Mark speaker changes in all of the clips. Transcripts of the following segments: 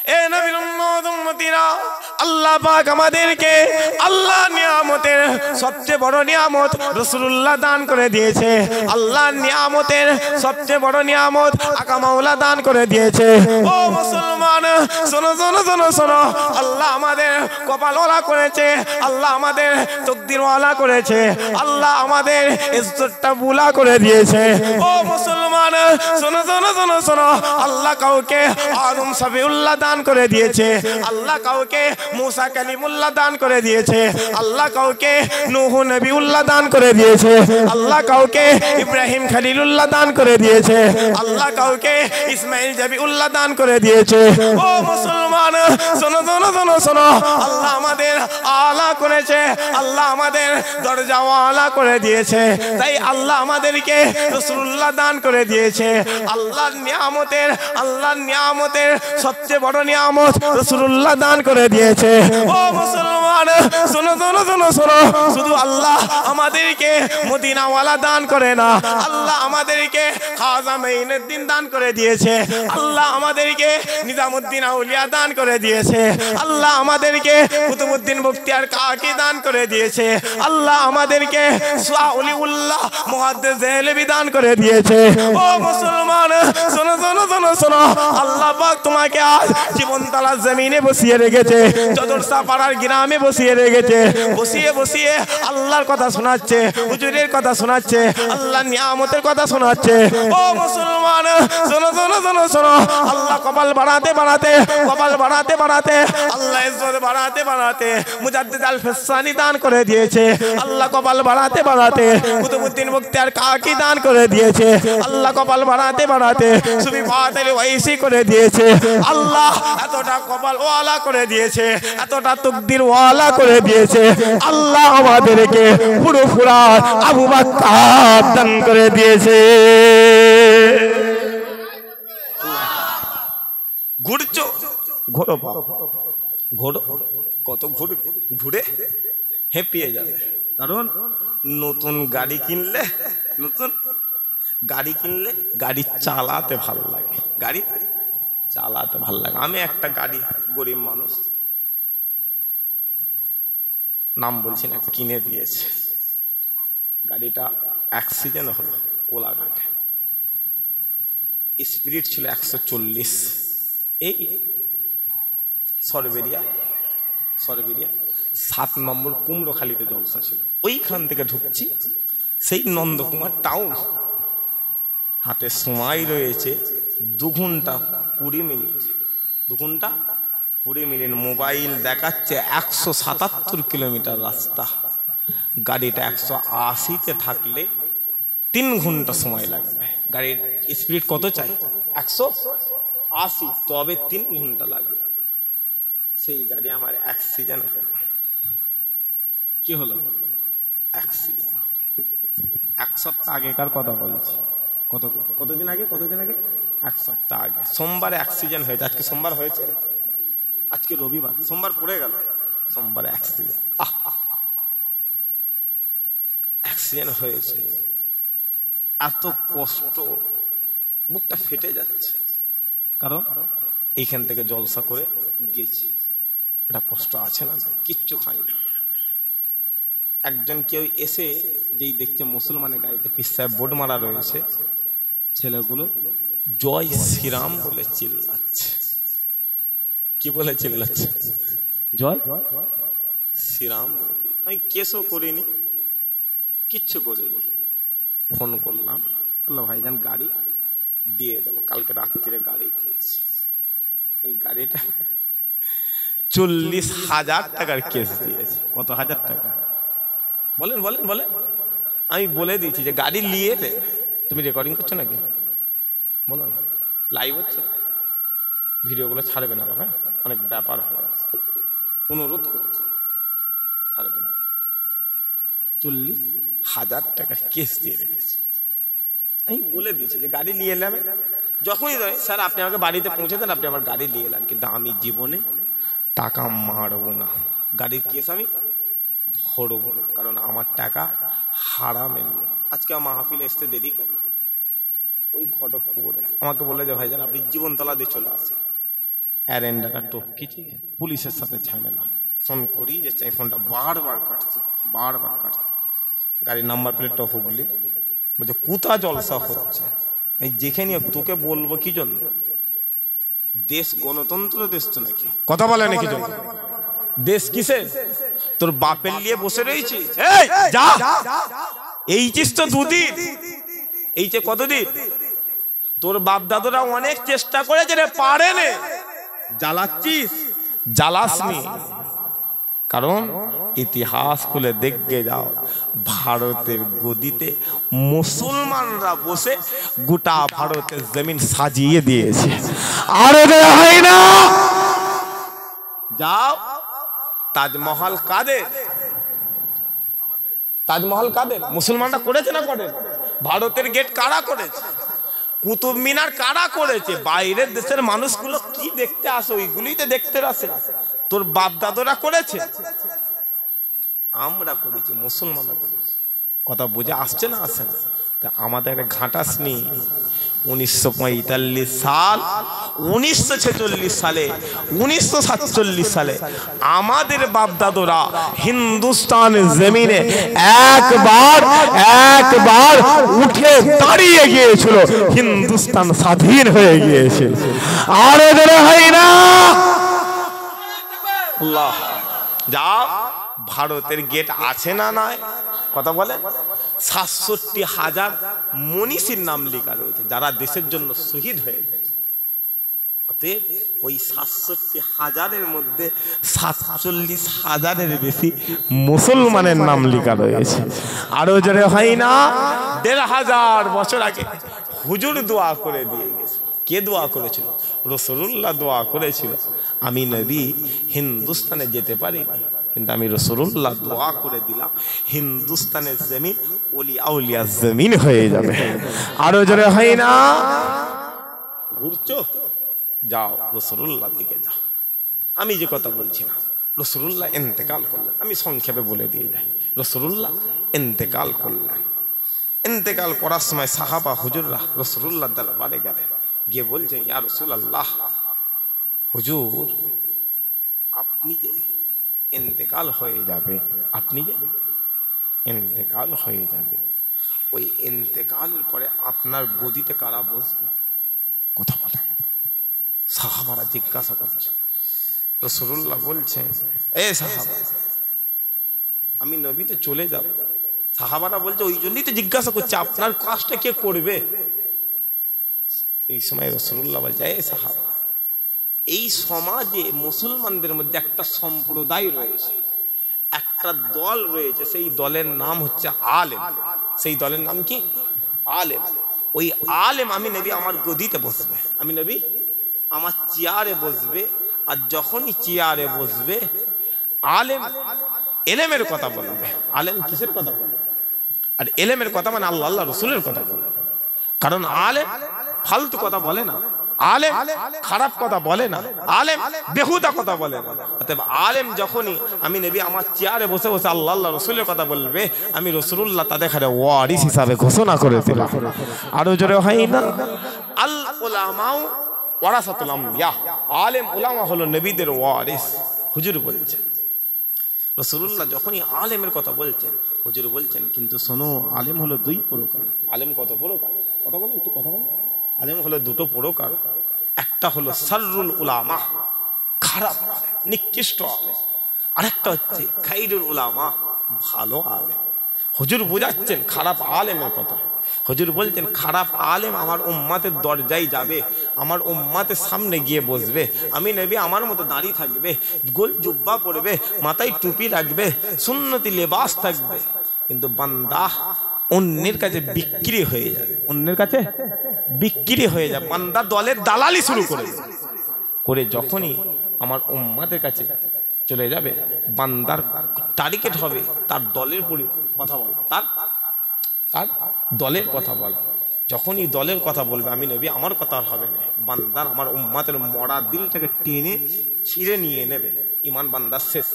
Speaker 1: এ নবীর উম্মত উম্মতিরা, আল্লাহ পাক আমাদেরকে আল্লাহ নিয়ামতের সবচেয়ে বড় নিয়ামত রাসূলুল্লাহ দান করে দিয়েছে। আল্লাহ নিয়ামতের সবচেয়ে বড় নিয়ামত আকা মাওলা দান করে দিয়েছে। ও মুসলমান, শোনো শোনো শোনো শোনো, আল্লাহ আমাদের কপালওয়ালা করেছে, আল্লাহ আমাদের তকদিরওয়ালা করেছে, আল্লাহ আমাদের ইজ্জতটা বুলা করে দিয়েছে। ও মুসলমান, শোনো শোনো শোনো শোনো, আল্লাহ কাউকে আদম সফিউল্লাহ দান করে দিয়েছে, আল্লাহ কাউকে মুসা কালিমুল্লাহ দান করে দিয়েছে, আল্লাহ কাউকে নূহ নবিউল্লাহ দান করে দিয়েছে, আল্লাহ কাউকে ইব্রাহিম খলিলুল্লাহ দান করে দিয়েছে, আল্লাহ কাউকে ইসমাইল জাবিউল্লাহ দান করে দিয়েছে। ও মুসলমান, শোনো শোনো শোনো শোনো, আল্লাহ আমাদের আলা করেছে, আল্লাহ আমাদের দরজাওয়ালা করে দিয়েছে। তাই আল্লাহ আমাদেরকে রাসূলুল্লাহ দান করে দিয়েছে। আল্লাহর নিয়ামতের সবচেয়ে বড় নিয়ামত রাসূলুল্লাহ দান করে দিয়েছে। ও মুসলমান, শোনো শোনো শোনো শোনো, শুধু আল্লাহ আমাদেরকে মদিনাওয়ালা দান করে না, আল্লাহ আমাদেরকে খাজা মাইনুদ্দিন দান করে দিয়েছে, আল্লাহ আমাদেরকে নিজামুদ্দিন আউলিয়া দান করে দিয়েছে, আল্লাহ আমাদেরকে কুতুবউদ্দিন বখতিয়ার কাকি দান করে দিয়েছে, আল্লাহ আমাদেরকে শাহ ওলিউল্লাহ মুহাদ্দিস দেহলভী দান করে দিয়েছে। ও মুসলমান, শোনো শোনো শোনো শোনো, আল্লাহ পাক তোমাকে আজ জীবনতলার জমিনে বসিয়ে রেখেছে, চদরসা পাড়ার গ্রামে বসিয়ে রেখেছে, বসিয়ে বসিয়ে আল্লাহর কথা শোনাচ্ছে, হুজুরের কথা শোনাচ্ছে, আল্লাহর নিয়ামতের কথা শোনাচ্ছে। ও মুসলমান, শোনো শোনো শোনো শোনো, আল্লাহ কপাল বাড়াতে বাড়াতে, কপাল বাড়াতে বাড়াতে, আল্লাহ ইজ্জত বাড়াতে বাড়াতে মুজাদ্দিদ আল ফিসানি দান করে দিয়েছে, আল্লাহ কপাল বাড়াতে বাড়াতে কুতুবউদ্দিন বখতিয়ার কাকি দান করে দিয়েছে, আল্লাহ কপাল বাড়াতে বাড়াতে সুফি ফাতেল ওয়াইসি করে দিয়েছে, আল্লাহ এতটা কপাল ওয়ালা করে দিয়েছে, এতটা তকদির ওয়ালা করে দিয়েছে, আল্লাহ আমাদেরকে পুরো পুরা আবু বকর দান করে দিয়েছে। ঘুরছো, ঘোরো ঘোরো, কত ঘুরে হেঁপিয়ে যাবে। কারণ নতুন গাড়ি কিনলে গাড়ি চালাতে ভালো লাগে, গাড়ি চালাতে ভালো লাগে। আমি একটা গাড়ি, গরিব মানুষ, নাম বলছি না, কিনে দিয়েছে। গাড়িটা অ্যাক্সিডেন্ট হলো কোলাঘাটে, স্পিড ছিল 140, এই সরবেরিয়া 7 নম্বর কুমড়োখালিতে জলসা ছিল। ওইখান থেকে ঢুকছি সেই নন্দকুমার টাউন, হাতে সময় রয়েছে 2 ঘন্টা 20 মিনিট, 2 ঘন্টা 20 মিনিট। মোবাইল দেখাচ্ছে 177 কিলোমিটার রাস্তা, গাড়িটা 180-তে থাকলে 3 ঘন্টা সময় লাগবে। গাড়ির স্পিড কত চাই? 180, তবে 3 ঘন্টা লাগবে। সেই গাড়ি আমার অ্যাক্সিডেন্ট হলো। কি হলো? অ্যাক্সিডেন্ট। 1 সপ্তাহ আগেকার কথা বলছি। কতদিন আগে? 1 সপ্তাহ আগে সোমবারে অ্যাক্সিডেন্ট হয়েছে। আজকে সোমবার হয়েছে, আজকে রবিবার, সোমবার পড়ে গেল, সোমবারে অ্যাক্সিডেন্ট হয়েছে। এত কষ্ট, বুকটা ফেটে যাচ্ছে, কারণ এইখান থেকে জলসা করে গেছি, এটা কষ্ট আছে না? কিচ্ছু খাইনি। একজন কেউ এসে যেই দেখছে মুসলমানের গাড়িতে পিসায় বোর্ড মারা রয়েছে, ছেলেগুলো জয় শ্রীরাম বলে চিল্লাচ্ছে। কি বলে চিল্লাচ্ছে? জয় শ্রীরাম বলে। আমি কেসও করিনি, কিচ্ছু করিনি। ফোন করলাম, বললো ভাইজান গাড়ি দিয়ে দেবো। কালকে রাত্রিরে গাড়ি দিয়েছে। ওই গাড়িটা 40,000 টাকার কেস দিয়েছে। কত হাজার টাকা? বলেন বলেন বলেন। আমি বলে দিয়েছি যে গাড়ি নিয়ে নে। তুমি রেকর্ডিং করছো নাকি? বলো না, লাইভ হচ্ছে, ভিডিওগুলো ছাড়বে না বাবা, অনেক ব্যাপার হয়ে আছে, অনুরোধ করছি, ছাড়বে না। 40,000 টাকার কেস দিয়ে রেখেছে। আমি বলে দিয়েছি যে গাড়ি নিয়ে এলাম, যখনই দেয় স্যার আপনি আমাকে বাড়িতে পৌঁছে দেন, আপনি আমার গাড়ি নিয়ে এলাম, কিন্তু আমি জীবনে টাকা মারবো না, গাড়ির কেস আমি ধরবো না, কারণ আমার টাকা হারামের নেই। আজকে আমার মাহফিলে আসতে দেরি কেন? ওই ঘটকপুরে আমাকে বলে যে ভাইজান আপনি জীবনতলা দিয়ে চলে আসেন। অ্যারেন্ডাটা টপকিছে, পুলিশের সাথে ঝামেলা, ফোন করি যে চাই, ফোনটা বারবার কাটছে, গাড়ির নাম্বার প্লেটটা হুগলি। বলছে কোথা জলসা হচ্ছে, এই যেখানে তোকে বলবো কি জন্য, দেশ গণতন্ত্র দেশ তো নাকি, কথা বলে নাকি জন্য, দেশ কিসে, তোর বাপের নিয়ে বসে রয়েছি, যা এইছিস তো দুদিন, এই যে কতদিন, তোর বাপ দাদুরা অনেক চেষ্টা করেছে রে, পারে নে, জ্বালাচ্ছিস, জ্বালাসনি। কারণ ইতিহাস খুলে দেখে যাও, ভারতের গদিতে মুসলমানরা বসে গোটা ভারতের জমিন সাজিয়ে দিয়েছে। আর হয় না, যাও, তাজমহল কাদের, তাজমহল কাদের, মুসলমানরা করেছে না করে, ভারতের গেট কারা করেছে, কুতুব মিনার কারা করেছে, বাইরের দেশের মানুষগুলো কি দেখতে আসে, ওইগুলোই তো দেখতে আসে, তোর বাপ দাদুরা করেছে, আমরা করেছি, মুসলমানরা করেছে, কথা বুঝে আসছে না, আসে না, তা আমাদের ঘাটাস নি। 1945 সাল, 1946 সালে, 1947 সালে আমাদের বাপ দাদুরা হিন্দুস্তানের জমিনে একবার উঠে দাঁড়িয়ে গিয়েছিল, হিন্দুস্তান স্বাধীন হয়ে গিয়েছিল। আর এদের হয় না, আল্লাহ, যা ভারতের গেট আছে না নয়, কথা বলে 67,000 মনীষীর নাম লেখা রয়েছে যারা দেশের জন্য শহীদ হয়ে গেছে। অতএব ওই 67,000-এর মধ্যে 47,000-এর বেশি মুসলমানের নাম লেখা রয়েছে। আরো জোরে হয় না, 1,500 বছর আগে হুজুর দোয়া করে দিয়ে গেছে। কে দোয়া করেছিল? রাসূলুল্লাহ দোয়া করেছিল, আমি নবী হিন্দুস্তানে যেতে পারিনি, কিন্তু আমি রাসূলুল্লাহ দোয়া করে দিলাম হিন্দুস্তানের জমিন ওলিয়া আউলিয়া জমিন হয়ে যাবে। আরো জোরে হয় না, ঘুরছো, যাও রাসূলুল্লাহর দিকে যাও। আমি যে কথা বলছি না, রাসূলুল্লাহ ইন্তেকাল করলেন, আমি সংক্ষেপে বলে দিয়ে যাই, রাসূলুল্লাহ ইন্তেকাল করলেন। ইন্তেকাল করার সময় সাহাবা হুজুররা রাসূলুল্লাহর দরবারে গেলেন, গিয়ে বলছে, ইয়া রাসূলুল্লাহ, হুজুর আপনি যে ইন্তেকাল হয়ে যাবে, আপনি যে ইন্তেকাল হয়ে যাবে, ওই ইন্তেকালের পরে আপনার গদিতে কারা বসবে? কথা বলে সাহাবারা জিজ্ঞাসা করছে। রাসূলুল্লাহ বলছে, এ সাহাবা, আমি নবীতে চলে যাব। সাহাবারা বলছে, ওই জন্যই তো জিজ্ঞাসা করছে আপনার কাজটা কে করবে। এই সময় রাসূলুল্লাহ বলছে, এ সাহাবা, এই সমাজে মুসলমানদের মধ্যে একটা সম্প্রদায় রয়েছে, একটা দল রয়েছে, সেই দলের নাম হচ্ছে আলেম। সেই দলের নাম কি? আলেম। ওই আলেম আমি নবী আমার গদিতে বসবে, আমি নবী আমার চেয়ারে বসবে, আর যখনই চেয়ারে বসবে আলেম এলেমের কথা বলবে। আলেম কিসের কথা বলবে? আর এলেমের কথা মানে আল্লাহ আল্লাহ রসুলের কথা বলবে। কারণ আলেম ফালতু কথা বলে না, আলেম খারাপ কথা বলে না, আলেম বেহুদা কথা বলে না। অতএব আলেম যখনই আমি নবী আমার চেয়ারে বসে বসে আল্লাহ আল্লাহ রসুলের কথা বলবে, আমি রাসূলুল্লাহ তাদের ঘরে ওয়ারিস হিসাবে ঘোষণা করে দিলাম। আরো জোরে হয় না, আল উলামাউ ওয়ারাসাতুল আমবিয়া, আলেম উলামা হলো নবীদের ওয়ারিস। হুজুর বলছেন, রাসূলুল্লাহ যখনই আলেমের কথা বলছেন, হুজুর বলছেন, কিন্তু শোনো, আলেম হলো দুই প্রকার। আলেম কত প্রকার? কথা বলো, একটু কথা বলো। আলেম হলো দুটো প্রকার। একটা হলো সাররুল উলামা, খারাপ আলেম, নিকৃষ্ট আলেম। আরেকটা হচ্ছে খাইরুল উলামা, ভালো আলেম। হুজুর বোঝাচ্ছেন খারাপ আলেমের কথা। হুজুর বলতেন, খারাপ আলেম আমার উম্মাতের দরজায় যাবে, আমার উম্মাতের সামনে গিয়ে বসবে, আমি নবী আমার মতো দাঁড়িয়ে থাকবে, গোল জুব্বা পরবে, মাথায় টুপি রাখবে, সুন্নতি লেবাস থাকবে, কিন্তু বান্দা অন্যের কাছে বিক্রি হয়ে যাবে, অন্যের কাছে বিক্রি হয়ে যাবে। বান্দা দলের দালালি শুরু করে যখনই আমার উম্মাতের কাছে চলে যাবে, বান্দার টার্গেট হবে তার দলের কথা বলা, তার দলের কথা বলা। যখনই দলের কথা বলবে, আমি নবী আমার কথা আর হবে না, বান্দার আমার উম্মাতের মরা দিলটাকে টেনে ছিঁড়ে নিয়ে নেবে, ইমান বান্দার শেষ।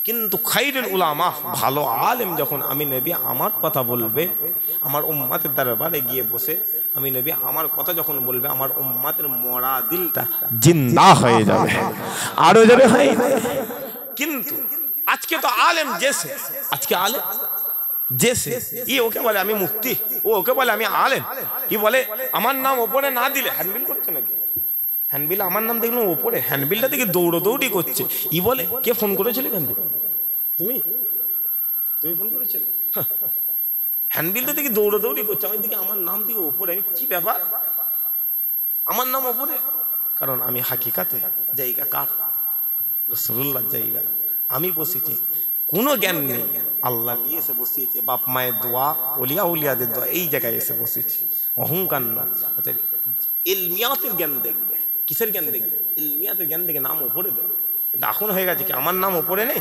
Speaker 1: কিন্তু খাইরুল উলামা ভালো আলেম যখন আমি নবী আমার কথা বলবে, আমার উম্মতের দরবারে গিয়ে বসে আমি নবী আমার কথা যখন বলবে, আমার উম্মতের মরা দিলটা জিন্দা হয়ে যাবে। আরো জোরে হয়। কিন্তু আজকে তো আলেম জেসে, আজকে আলেম জেসে ই ওকে বলে আমি মুফতি, ও ওকে বলে আমি আলেম, ই বলে আমার নাম ওপরে না দিলে হ্যান্ডবিল করছে নাকি, হ্যান্ডবিল আমার নাম দেখলাম ওপরে, হ্যান্ডবিলটা দেখে দৌড়ি করছে। ই বলে কে ফোন করেছিলে কেন? তুমি তুমি ফোন করেছিলে? হ্যান্ডবিলটা দেখে দৌড়ি করছে, আমি দেখি আমার নাম দিকে ওপরে, আমি কি ব্যাপার আমার নাম ওপরে? কারণ আমি হাকিকাতে জায়গা কার? রাসূলুল্লাহর জায়গা। আমি বসেছি, কোনো জ্ঞান নেই, আল্লাহ নিয়ে এসে বসিয়েছে, বাপ মায়ের দোয়া, ওলিয়া উলিয়াদের দোয়া, এই জায়গায় এসে বসেছি, অহংকার না। ইলমিয়াতের জ্ঞান দেখবে। কিসের জ্ঞান দেখবে? ইলমিয়াতের জ্ঞান দেখে নাম ওপরে দেবে। এখন হয়ে গেছে কি আমার নাম ওপরে নেই,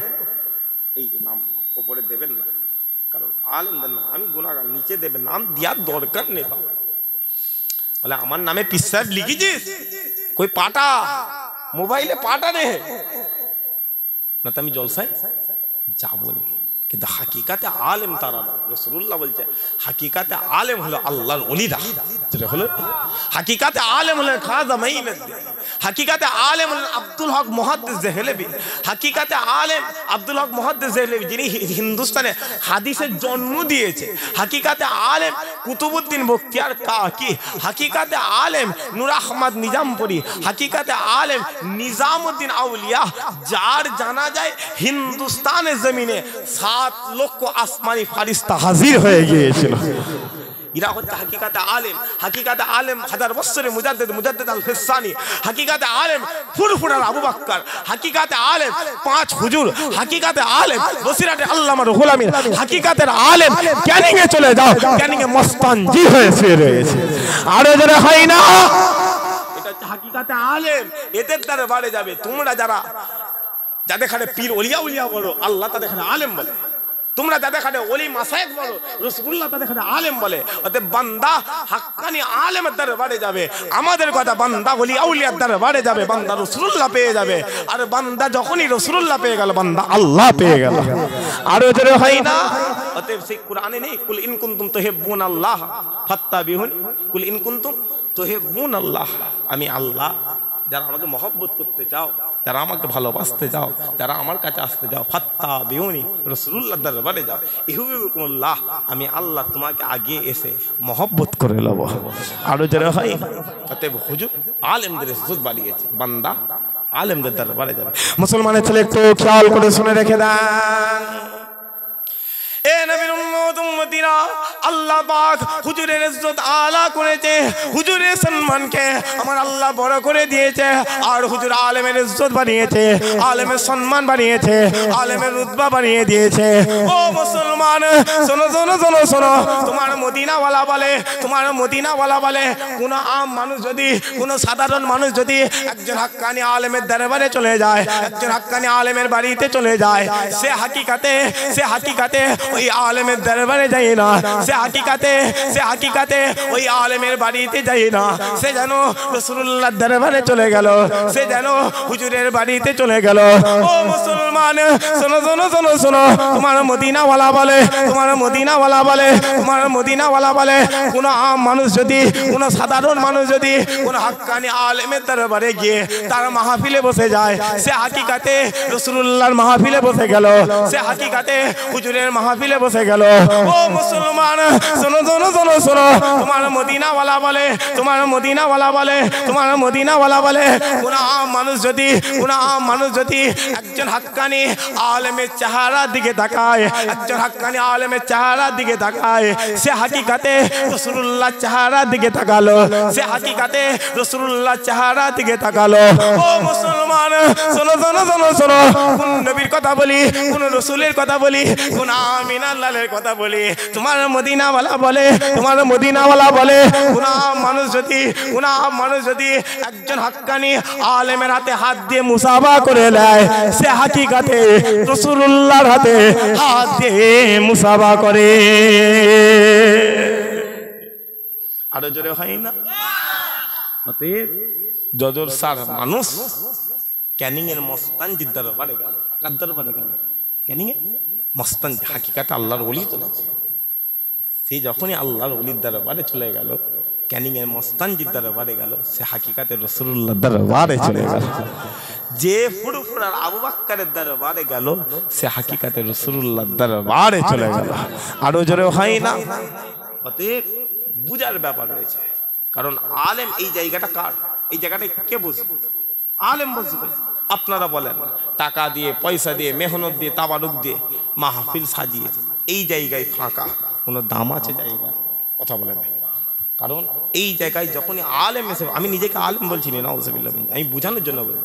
Speaker 1: এই যে নাম ওপরে দেবেন না, কারণ আলেমদের নাম আমি গুনাহগার, নিচে দেবে, নাম দেওয়ার দরকার নেই। বলে আমার নামে পীর সাহেব লিখেছিস, কই পাটা মোবাইলে পাটা রে না, তো আমি জলসায় যাবো না। কিন্তু হাকিকাতে আলেম তারা না। রাসূলুল্লাহ বলছে হাকিকাতে আলেম হলো আল্লাহর ওলিরা, যেটা হলো হাকিকাতে আলেম হলেন খাজা মাইনুদ্দিন, হাকিকাতে আলেম হলেন আব্দুল হক মুহাদ্দিস দেহলভী, হাকিকাতে আলেম আব্দুল হক মুহাদ্দিস দেহলভী যিনি হিন্দুস্তানে হাদিসের জন্ম দিয়েছে, হাকিকাতে আলেম কুতুবউদ্দিন বখতিয়ার কাকি, হাকিকাতে আলেম নূর আহমদ নিজামপুরি, হাকিকাতে আলেম নিজামউদ্দিন আউলিয়া, যার জানা যায় হিন্দুস্তানের জমিনে 7 লক্ষ আসমানি ফারিস্তা হাজির হয়ে গিয়েছিল। এরা হচ্ছে হাকিকাতে আলেম। হাকিকাতে আলেম হাজার বছরের মুজাদ্দিদ আল ফিসানি, হাকিকাতে আলেম ফুরফুরার আবু বকর, হাকিকাতে আলেম 5 হুজুর, হাকিকাতে আলেম বসিরাতে আল্লামা রুহুল আমিন, হাকিকাতের আলেম ক্যানিং এ চলে যাও, ক্যানিং এ মস্তানজি হয়ে শুয়ে রয়েছে। আরো যারা হয় না, এটা হচ্ছে হাকিকাতে আলেম, এদের দরবারে যাবে। তোমরা যারা যাদের খানে পীর ওলিয়া উলিয়া বলো, আল্লাহ তাদের খানে আলেম বলে। তোমরা যাদের খানে ওলি মাসায়েখ বলো, রাসূলুল্লাহ তাদের খানে আলেম বলে। অতএব বান্দা হাক্কানি আলেমের দরবারে যাবে। আমাদের কথা বান্দা ওলি আউলিয়ার দরবারে যাবে, বান্দা রাসূলুল্লাহ পেয়ে যাবে। আর বান্দা যখনই রাসূলুল্লাহ পেয়ে গেল, বান্দা আল্লাহ পেয়ে গেল। আরো জোরে হয় না। অতএব সেই কোরআনে নেই কুল ইন কুনতুম তুহিব্বুনাল্লাহ ফাত্তাবিহুনি, কুল ইন কুনতুম তুহিব্বুনাল্লাহ, আমি আল্লাহ, যারা আমাকে মহব্বত করতে চাও, যারা আমাকে ভালোবাসতে চাও, যারা আমার কাছে আসতে চাও, ফাত্তাবিউনি, রাসূলুল্লাহর দরবারে যাও, ইহুবিকুমুল্লাহ, আমি আল্লাহ তোমাকে আগে এসে মহব্বত করে নেব। আরো যারা হয়। অতএব হুজুর আলেমদের ইজ্জত বাড়িয়েছে, বান্দা আলেমদের দরবারে যাবে। মুসলমানের ছেলে একটু খেয়াল করে শুনে রেখে দেন, এ নবীর উম্মত উম্মতিরা, আল্লাহ পাক হুজুরের ইজ্জত আলা করেছে, হুজুরের সম্মানকে আমার আল্লাহ বড় করে দিয়েছে। আর হুজুর আলেমের ইজ্জত বাড়িয়েছে, আলেমের সম্মান বাড়িয়েছে, আলেমের রুতবা বাড়িয়ে দিয়েছে। ও মুসলমান শোনো শোনো শোনো শোনো, তোমার মদিনাওয়ালা বলে, তোমার মদিনাওয়ালা বলে, কোন আম মানুষ যদি, কোন সাধারণ মানুষ যদি একজন হাক্কানি আলেমের দরবারে চলে যায়, একজন হাক্কানি আলেমের বাড়িতে চলে যায়, সে হাকিকাতে ওই আলেমের দরবারে যায় না, সে হাকিকাতে ওই আলেমের বাড়িতে যায় না, সে যেন রাসূলুল্লাহর দরবারে চলে গেল, সে যেন হুজুরের বাড়িতে চলে গেল। ও মুসলমান শোনো শোনো শোনো শোনো, তোমার মদিনাওয়ালা বলে, তোমার মদিনাওয়ালা বলে, তোমার মদিনাওয়ালা বলে, কোন আম মানুষ যদি, কোন সাধারণ মানুষ যদি কোন হাক্কানি আলেমের দরবারে গিয়ে তার মাহফিলে বসে যায়, সে হাকিকাতে রাসূলুল্লাহর মাহফিলে বসে গেল, সে হাকিকাতে হুজুরের মাহফিলে বসে গেল। ও মুসলমান শোনো শোনো শোনো শোনো, তোমার মদিনাওয়ালা বলে, তোমার মদিনাওয়ালা বলে, তোমার মদিনাওয়ালা বলে, কোন আম মানুষ যদি, কোন আম মানুষ যদি একজন হাক্কানি আলেমের চেহারার দিকে তাকায়, একজন হাক্কানি আলেমের চেহারার দিকে তাকায়, সে হাকিকাতে রাসূলুল্লাহর চেহারার দিকে তাকালো, সে হাকিকাতে রাসূলুল্লাহর চেহারার দিকে তাকালো। ও মুসলমান শোনো শোনো শোনো শোনো, কোন নবীর কথা বলি, কোন রাসূলের কথা বলি, কোন আমিনাল্লাহর কথা বলি, তোমার মদিনাওয়ালা বলে, তোমার মদিনাওয়ালা বলে, কোন মানুষ যদি, কোন মানুষ যদি একজন হাক্কানি আলেমের হাতে হাত দিয়ে মুসাফা করে নেয়, সে হাকিকাতে রাসূলুল্লাহর হাতে হাত দিয়ে মুসাফা করে। আরো জোরে হয় না। অতএব জজর সার মানুষ ক্যানিং এর মস্তানজির দরবারে গেল, কার দরবারে গেল? ক্যানিংয়ে মস্তান হাকিকাতে আল্লাহর ওলি চলেছে। সে যখনই আল্লাহর ওলির দরবারে চলে গেল, ক্যানিংয়ের মস্তানজির দরবারে গেল, সে হাকিকাতে রাসূলুল্লাহর দরবারে চলে গেল। যে ফুরফুরার আবু বকরের দরবারে গেল, সে হাকিকাতে রাসূলুল্লাহর দরবারে চলে গেল। আরো জোরে হয় না? অতএব বুঝার ব্যাপার রয়েছে। কারণ আলেম এই জায়গাটা কার? এই জায়গাটা কে বসবে? আলেম বসবে। আপনারা বলেন টাকা দিয়ে, পয়সা দিয়ে, মেহনত দিয়ে, তাবারুক দিয়ে মাহফিল সাজিয়েছে, এই জায়গায় ফাঁকা কোনো দাম আছে জায়গা? কথা বলেন। কারণ এই জায়গায় যখনই আলেম এসে, আমি নিজেকে আলেম বলছি না, নাউজুবিল্লাহ, আমি বোঝানোর জন্য বলি,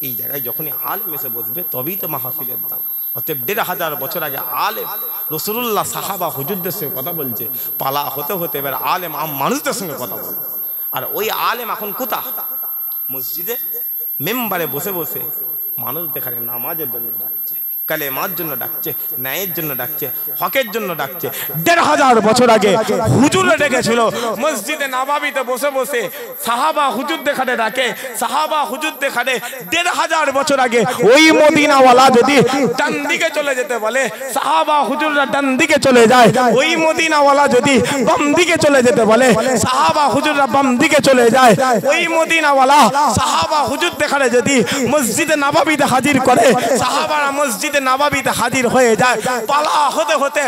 Speaker 1: এই জায়গায় যখনই আলেম এসে বসবে তবেই তো মাহফিলের দাম। অতএব 1500 বছর আগে আলেম রাসূলুল্লাহ সাহাবা হুজুরদের সঙ্গে কথা বলছে, পালা হতে হতে এবার আলেম আম মানুষদের সঙ্গে কথা বলছে। আর ওই আলেম এখন কোথা? মসজিদে মেম্বারে বসে বসে মানুষ দেখালে নামাজের জন্য ডাকছে, কালেমার জন্য ডাকছে, ন্যায়ের জন্য ডাকছে, হকের জন্য ডাকছে। 1500 বছর আগে হুজুরে ডেকেছিল মসজিদে নববীতে বসে বসে, সাহাবা হুজুর দেখাতে ডাকে, সাহাবা হুজুর দেখাতে 1500 বছর আগে ওই মদিনাওয়ালা যদি ডান দিকে চলে যেতে বলে, সাহাবা হুজুররা ডান দিকে চলে যায়। ওই মদিনাওয়ালা যদি বাম দিকে চলে যেতে বলে, সাহাবা হুজুররা বাম দিকে চলে যায়। ওই মদিনাওয়ালা সাহাবা হুজুর দেখাতে যদি মসজিদে নববীতে হাজির করে, সাহাবারা মসজিদে নববীতে হাজির হয়ে যায়। পালা হতে হতে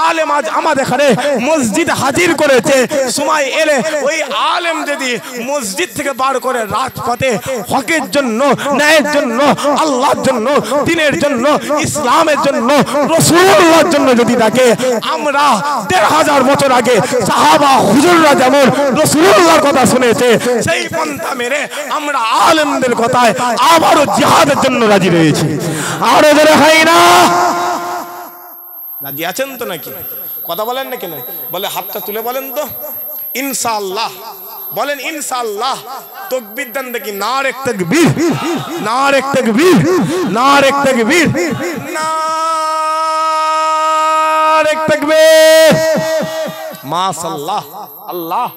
Speaker 1: আলেম আজ আমাদের এখানে মসজিদে হাজির করেছে। সময় এলে ওই আলেম যদি মসজিদ থেকে বার করে রাজপথে হকের জন্য, ন্যায়ের জন্য, আল্লাহর জন্য, দ্বীনের জন্য, ইসলামের জন্য, রাসূলুল্লাহর জন্য যদি ডাকে, আমরা 1500 বছর আগে সাহাবা হুজুররা যেমন রাসূলুল্লাহর কথা শুনেছে, সেই পন্থা মেরে আমরা আলেমদের কথায় আবারও জিহাদের জন্য রাজি রয়েছি। আরো জোরে হয় না? রাজি আছেন তো নাকি? কথা বলেন না কেন? বলে হাতটা তুলে বলেন তো ইনশাআল্লাহ। বলেন ইনশাআল্লাহ। তাকবীর দেন দেখি। নারে তাকবীর, নারে তাকবীর, নারে তাকবীর, নারে তাকবীর। মাশাআল্লাহ। আল্লাহ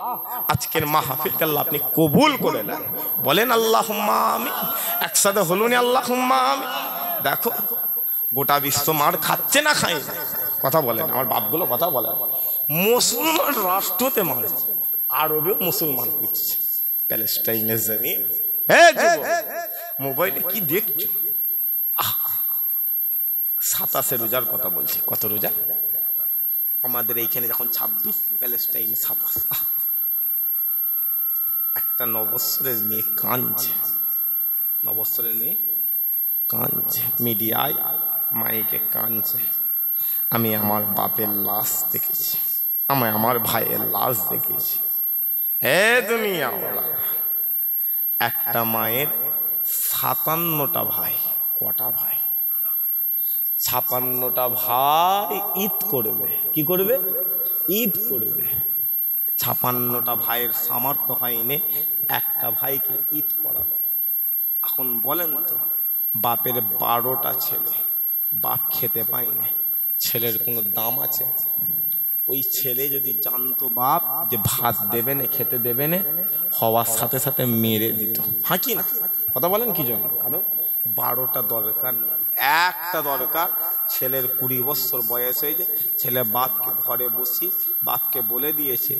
Speaker 1: আজকের মাহফিলকে আল্লাহ আপনি কবুল করে নেন। বলেন আল্লাহুম্মা আমিন। একসাথে হলুন আল্লাহুম্মা আমিন। দেখো গোটা বিশ্ব মার খাচ্ছে না খায়? কথা বলেন, আমার বাপগুলো কথা বলে। মুসলমান রাষ্ট্রতে মারছে, আরবেও মুসলমান পিটছে, প্যালেস্টাইনের জমিন। মোবাইলে কি দেখছো? 27 রোজার কথা বলছি। কত রোজা? আমাদের এইখানে যখন 26, প্যালেস্টাইন 27। একটা 9 বছরের মেয়ে কাঁদছে, 9 বছরের মেয়ে কাঁদছে, মিডিয়ায় মাইকে কাঁদছে, আমি আমার বাপের লাশ দেখেছি, আমি আমার ভাইয়ের লাশ দেখেছি। হে দুনিয়া, একটা মায়ের 57টা ভাই। কটা ভাই? 56টা ভাই ঈদ করবে। কি করবে? ঈদ করবে। 56টা ভাইয়ের সামর্থ্য হয়নি একটা ভাইকে ঈদ করাবে। এখন বলেন তো, বাপের 12টা ছেলে, বাপ খেতে পায়নি, ছেলের কোনো দাম আছে? ওই ছেলে যদি জানতো বাপ যে ভাত দেবে না, খেতে দেবে না, হওয়ার সাথে সাথে মেরে দিত। হ্যাঁ কি না? কথা বলেন কি জন্য? কারণ 12টা দরকার নেই, একটা দরকার। ছেলের 20 বছর বয়স হয়েছে, ছেলে বাপকে ঘরে বসি, বাপকে বলে দিয়েছে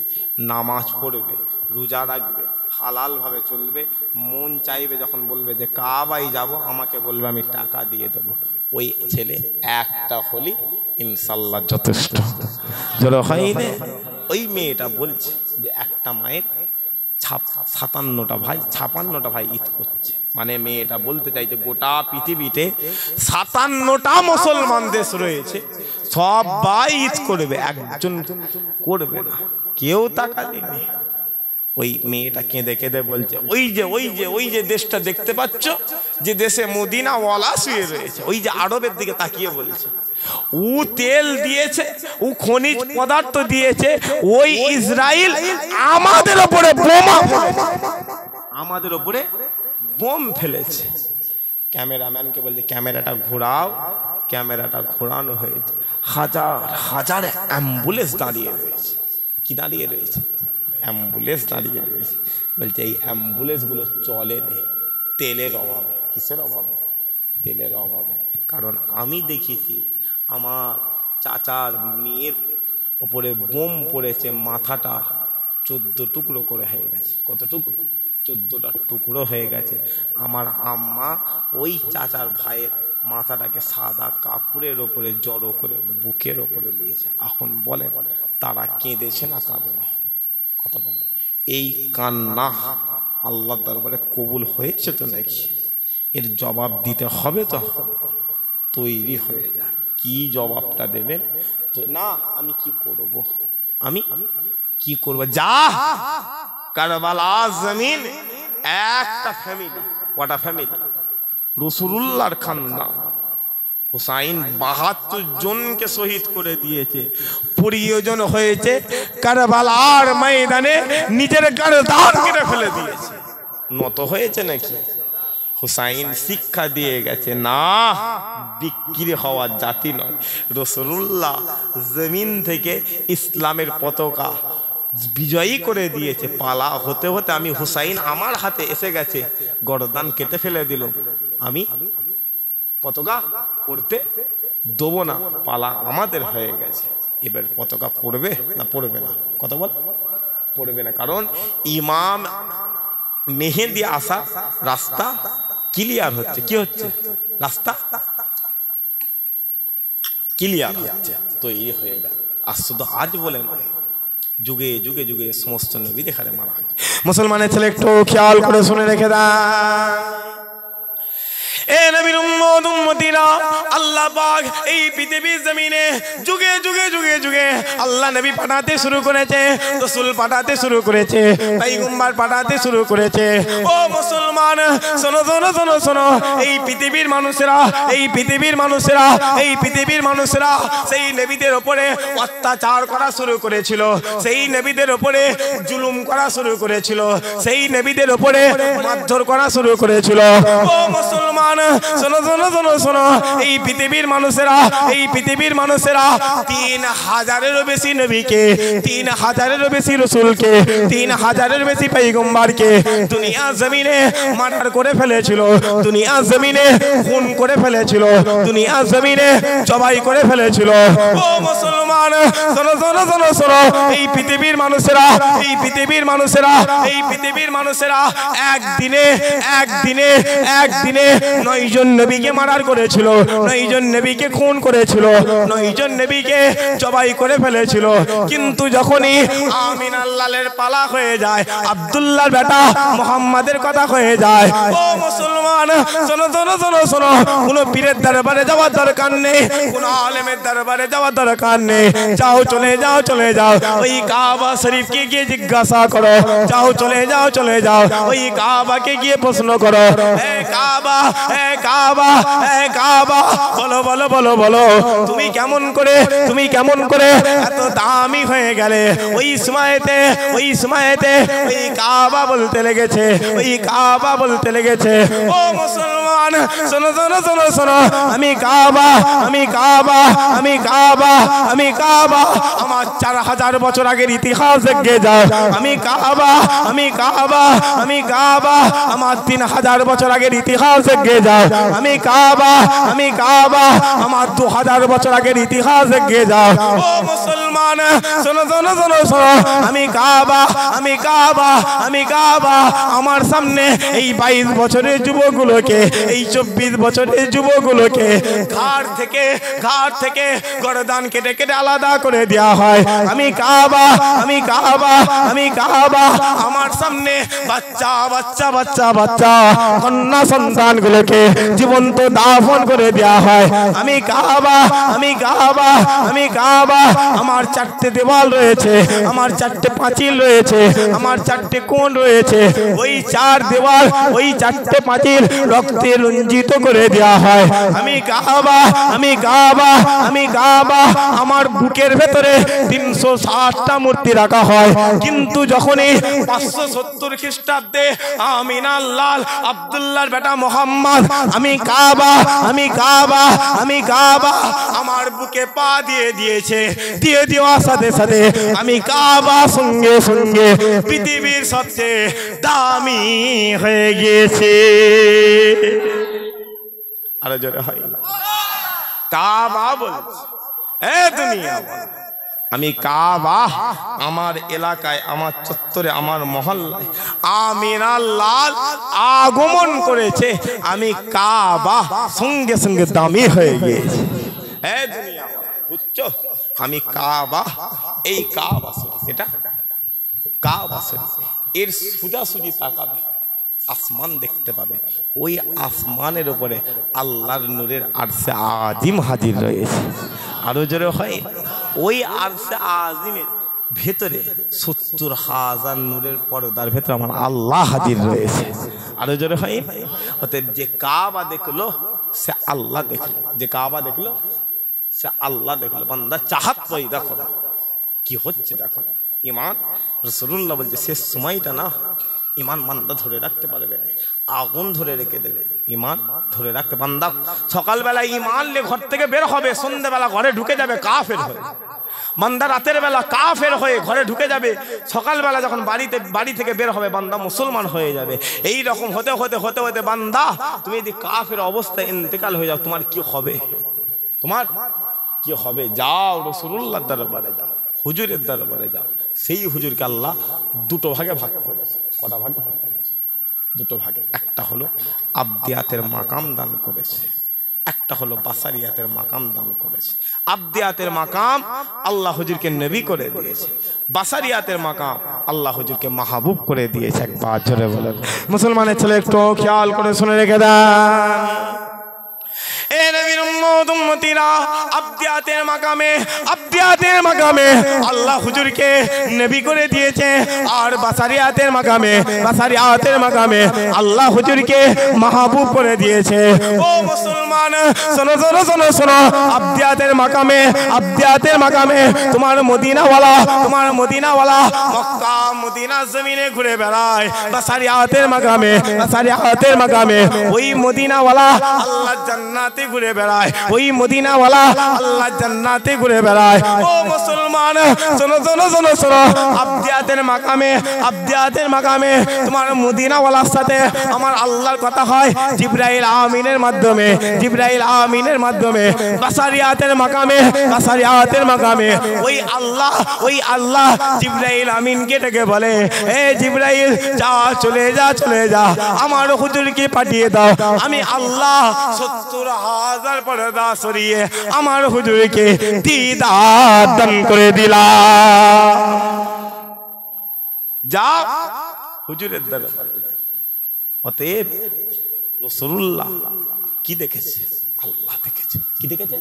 Speaker 1: নামাজ পড়বে, রোজা রাখবে, হালালভাবে চলবে, মন চাইবে যখন বলবে যে কাবায় যাব, আমাকে বলবে আমি টাকা দিয়ে দেবো। ওই ছেলে একটা হলি ইনশাল্লাহ যথেষ্ট। জোরে হয়নি? ওই মেয়েটা বলছে যে একটা মায়ের 57টা ভাই, 56টা ভাই ঈদ করছে। মানে মেয়েটা বলতে চাইছে গোটা পৃথিবীতে 57টা মুসলমান দেশ রয়েছে, সবাই ঈদ করবে, একজন করবে না, কেউ টাকা দেবে। ওই মেয়েটা কেঁদে কেঁদে বলছে ওই যে দেশটা দেখতে পাচ্ছ, যে দেশে মদিনাওয়ালা শুয়ে রয়েছে, ওই যে আরবের দিকে তাকিয়ে বলছে, ও তেল দিয়েছে, ও খনিজ পদার্থ দিয়েছে, ওই ইসরায়েল আমাদের উপরে বোম ফেলেছে। ক্যামেরাম্যানকে বলছে ক্যামেরাটা ঘোরাও। ক্যামেরাটা ঘোরানো হয়েছে, হাজার হাজার অ্যাম্বুলেন্স দাঁড়িয়ে রয়েছে। কি দাঁড়িয়ে রয়েছে? অ্যাম্বুলেন্স দাঁড়িয়ে রয়েছে। বলছে এই অ্যাম্বুলেন্সগুলো চলে নে তেলের অভাবে। কিসের অভাবে? তেলের অভাবে। কারণ আমি দেখেছি আমার চাচার মেয়ের ওপরে বোম পড়েছে, মাথাটা 14 টুকরো করে হয়ে গেছে। কত টুকরো? 14টা টুকরো হয়ে গেছে। আমার আম্মা ওই চাচার ভাইয়ের মাথাটাকে সাদা কাপড়ের ওপরে জড়ো করে বুকের ওপরে নিয়েছে। এখন বলে তারা কেঁদেছে না কাঁদে না? কথা বলে এই কান্না আল্লাহর দরবারে কবুল হয়েছে তো নাকি? এর জবাব দিতে হবে তো, তৈরি হয়ে যান। কি জবাবটা দেবেন? তো না আমি কি করব, আমি কি করব? যা কারবালা জমিন একটা ফ্যামিলি, কটা ফ্যামিলি? রাসূলুল্লাহর খানদান হুসাইন 72 জনকে শহীদ করে দিয়েছে। প্রয়োজন হয়েছে কারবালার ময়দানে নিজের গর্দান কেটে ফেলে দিয়েছে। নত হয়েছে নাকি? হুসাইন শিক্ষা দিয়ে গেছে, না বিক্রি হওয়ার জাতি নয়। রাসূলুল্লাহ জমিন থেকে ইসলামের পতাকা বিজয়ী করে দিয়েছে। পালা হতে হতে আমি হুসাইন আমার হাতে এসে গেছে, গর্দান কেটে ফেলে দিল। আমি পতাকা পড়তে দেবো না, পালা আমাদের হয়ে গেছে। এবার পতাকা পড়বে না পড়বে না? কথা বল, পড়বে না। কারণ ইমাম মেহেদি আসা রাস্তা ক্লিয়ার হচ্ছে। কি হচ্ছে? রাস্তা ক্লিয়ার হচ্ছে, তৈরি হয়ে যায়। আর শুধু আজ বলে নয়, যুগে যুগে যুগে সমস্ত নবী দেখারে মারা হয়েছে। মুসলমানের ছেলে একটু খেয়াল করে শুনে রেখে দেন। এ নবীর উম্মত উম্মতিরা, আল্লাহ পাক এই পৃথিবীর জমিনে যুগে যুগে যুগে যুগে আল্লাহ নবী পাঠাতে শুরু করেছে, রাসূল পাঠাতে শুরু করেছে, পয়গম্বর পাঠাতে শুরু করেছে। ও মুসলমান শোনো শোনো শোনো শোনো, এই পৃথিবীর মানুষেরা, এই পৃথিবীর মানুষেরা, এই পৃথিবীর মানুষেরা সেই নবীদের উপরে অত্যাচার করা শুরু করেছিল, সেই নবীদের উপরে জুলুম করা শুরু করেছিল, সেই নবীদের উপরে মারধর করা শুরু করেছিল। ও মুসলমান শোনো শোনো শোনো শোনো, এই পৃথিবীর মানুষেরা, এই পৃথিবীর মানুষেরা 3000-এরও বেশি নবীকে, 3000-এরও বেশি রাসূলকে, 3000-এর বেশি পয়গম্বরকে দুনিয়া জমিনে মার্ডার করে ফেলেছিল, দুনিয়া জমিনে খুন করে ফেলেছিল, দুনিয়া জমিনে জবাই করে ফেলেছিল। ও মুসলমান শোনো শোনো শোনো শোনো, এই পৃথিবীর মানুষেরা, এই পৃথিবীর মানুষেরা, এই পৃথিবীর মানুষেরা একদিনে একদিনে একদিনে 9 জন নবীকে মার্ডার করেছিল, 9 জন নবীকে খুন করেছিল, 9 জন নবীকে জবাই করে ফেলেছিল। কিন্তু যখনই আমিনা আল্লাহর পালা হয়ে যায়, আব্দুল্লাহর বেটা মুহাম্মাদের কথা হয়ে যায়, ও মুসলমান শোনো শোনো শোনো শোনো, কোনো পীরের দরবারে যাওয়ার দরকার নেই, কোনো আলেমের দরবারে যাওয়ার দরকার নেই। যাও চলে যাও চলে যাও ওই কাবা শরীফকে গিয়ে জিজ্ঞাসা করো, যাও চলে যাও চলে যাও ওই কাবাকে গিয়ে প্রশ্ন করো, হে কাবা, হে কাবা, হে কাবা, বলো বলো বলো বলো, তুমি কেমন করে, তুমি কেমন করে এত দামি হয়ে গেলে? ওই সময়তে, ওই সময়তে ওই কাবা বলতে লেগেছে, ওই কাবা বলতে লেগেছে। ও মুসলমান শোনো শোনো শোনো শোনো, আমি কাবা, আমি কাবা, আমি কাবা, আমি কাবা, আমার 4000 বছর আগের ইতিহাস দেখে যাও। আমি কাবা, আমি কাবা, আমি কাবা, আমার 3000 বছর আগের ইতিহাস দেখে যাও। আমি কাবা, আমি কাবা, আমার 2000 বছর আগের ইতিহাস দেখে যাও। ও মুসলমান শোনো শোনো শোনো শোনো, আমি কাবা, আমি কাবা, আমি কাবা, আমার সামনে এই 22 বছরের যুবকগুলোকে, এই 24 বছরের যুবকগুলোকে ঘাট থেকে গর্দান কেটে কেটে আলাদা করে দেওয়া হয়। আমি কাবা, আমি কাবা, আমি কাবা, আমার সামনে বাচ্চা বাচ্চা বাচ্চা বাচ্চা কন্যা সন্তানগুলোকে জীবন্ত দাফন করে দেওয়া হয়। আমি কাবা, আমি কাবা, আমি কাবা, আমার 4টে দেওয়াল রয়েছে, আমার 4টে পাঁচিল রয়েছে, আমার 4টে কোণ রয়েছে। ওই 4 দেওয়াল, ওই 4টে পাঁচিল রক্তে রঞ্জিত করে দেওয়া হয়। আমি কাবা, আমি কাবা, আমি কাবা, আমার বুকের ভেতরে 360টা মূর্তি রাখা হয়। কিন্তু যখনই 570 খ্রিস্টাব্দে আমিনা লাল আব্দুল্লাহর বেটা মোহাম্মদ আমি কাবা, আমি কাবা, আমি কাবা আমার বুকে পা দিয়ে দিয়েছে, দিয়ে দেওয়ার সাথে সাথে আমি কাবা সঙ্গে সঙ্গে পৃথিবীর সবচেয়ে দামি হয়ে গিয়েছে। আরো জোরে হয় না। কাবা বলছে এ দুনিয়া আমি কাবা আমার এলাকায় আমার চত্বরে আমার মহল্লায় আমিনার লাল আগমন করেছে, আমি কাবা সঙ্গে সঙ্গে দামি হয়ে গিয়েছে। এ দুনিয়া বুঝছো আমি কাবা, এই কাবা শরীফ, এটা কাবা শরীফ, এর সোজাসুজি তাকাবে আসমান দেখতে পাবে, ওই আসমানের উপরে আল্লাহর নূরের আরশে আজিম হাজির রয়েছে। আরো জোরে হয়, ওই আরশে আজিমের ভেতরে ৭০,০০০ নূরের পর্দার ভেতরে আমার আল্লাহ হাজির রয়েছে। আরো জোরে হয়, অতএব যে কাবা দেখলো সে আল্লাহ দেখলো, যে কাবা দেখলো সে আল্লাহ দেখলো। বান্দা চাহাত পয়দা করো, কি হচ্ছে দেখো। ইমান রাসূলুল্লাহ বলছে শেষ সময়টা না, ইমান বান্দা ধরে রাখতে পারবে, আগুন ধরে রেখে দেবে। ইমান ধরে রাখতে বান্দা সকালবেলা ইমান নিয়ে ঘর থেকে বের হবে, সন্ধ্যাবেলা ঘরে ঢুকে যাবে কাফের হয়ে। বান্দা রাতের বেলা কাফের হয়ে ঘরে ঢুকে যাবে, সকালবেলা যখন বাড়ি থেকে বের হবে বান্দা মুসলমান হয়ে যাবে। এই রকম হতে হতে হতে হতে বান্দা তুমি যদি কাফের অবস্থায় ইন্তেকাল হয়ে যাও, তোমার কি হবে? তোমার কি হবে? যাও রাসূলুল্লাহর দরবারে যাও, হুজুরের দরবারে যাও। সেই হুজুরকে আল্লাহ দুটো ভাগে ভাগ করেছে। কটা ভাগে ভাগ করেছে? দুটো ভাগে। একটা হলো আবদিয়াতের মাকাম দান করেছে, একটা হলো বাসারিয়াতের মাকাম দান করেছে। আবদিয়াতের মাকাম আল্লাহ হুজুরকে নবী করে দিয়েছে, বাসারিয়াতের মাকাম আল্লাহ হুজুরকে মাহবুব করে দিয়েছে। একবার জোরে বলেন মুসলমানের ছেলে, একটু খেয়াল করে শুনে রেখে দেন। এ নবীর উম্মত উম্মতিরা, আবদিয়াতের মাকামে আল্লাহ হুজুরকে নবী করে দিয়েছে, আর বাসারিয়াতের মাকামে আল্লাহ হুজুরকে মাহবুব করে দিয়েছে। ও মুসলমান শোনো শোনো শোনো শোনো, আবদিয়াতের মাকামে তোমার মদিনাওয়ালা মক্কা মদিনা জমিনে ঘুরে বেড়ায়। বাসারিয়াতের মাকামে ওই মদিনাওয়ালা আল্লাহ জান্নাতে ঘুরে বেড়ায়, ওই মদিনাওয়ালা আল্লাহ জান্নাতে ঘুরে বেড়ায়। ও মুসলমান শোনো শোনো শোনো শোনো, আবদিয়াতের মাকামে তোমার মদিনাওয়ালার সাথে আমার আল্লাহর কথা হয় জিবরাইল আমিনের মাধ্যমে। বাসারিয়াতের মাকামে ওই আল্লাহ জিবরাইল আমিনকে ডেকে বলে, এ জিবরাইল যা চলে যা আমার হুজুরকে পাঠিয়ে দাও, আমি আল্লাহ ৭০,০০০ পর্দা সরিয়ে আমার হুজুরকে দিদার দান করে দিলাম। যা হুজুরের দরবারে। অতএব রাসূলুল্লাহ কি দেখেছে? আল্লাহ দেখেছে। কি দেখেছে?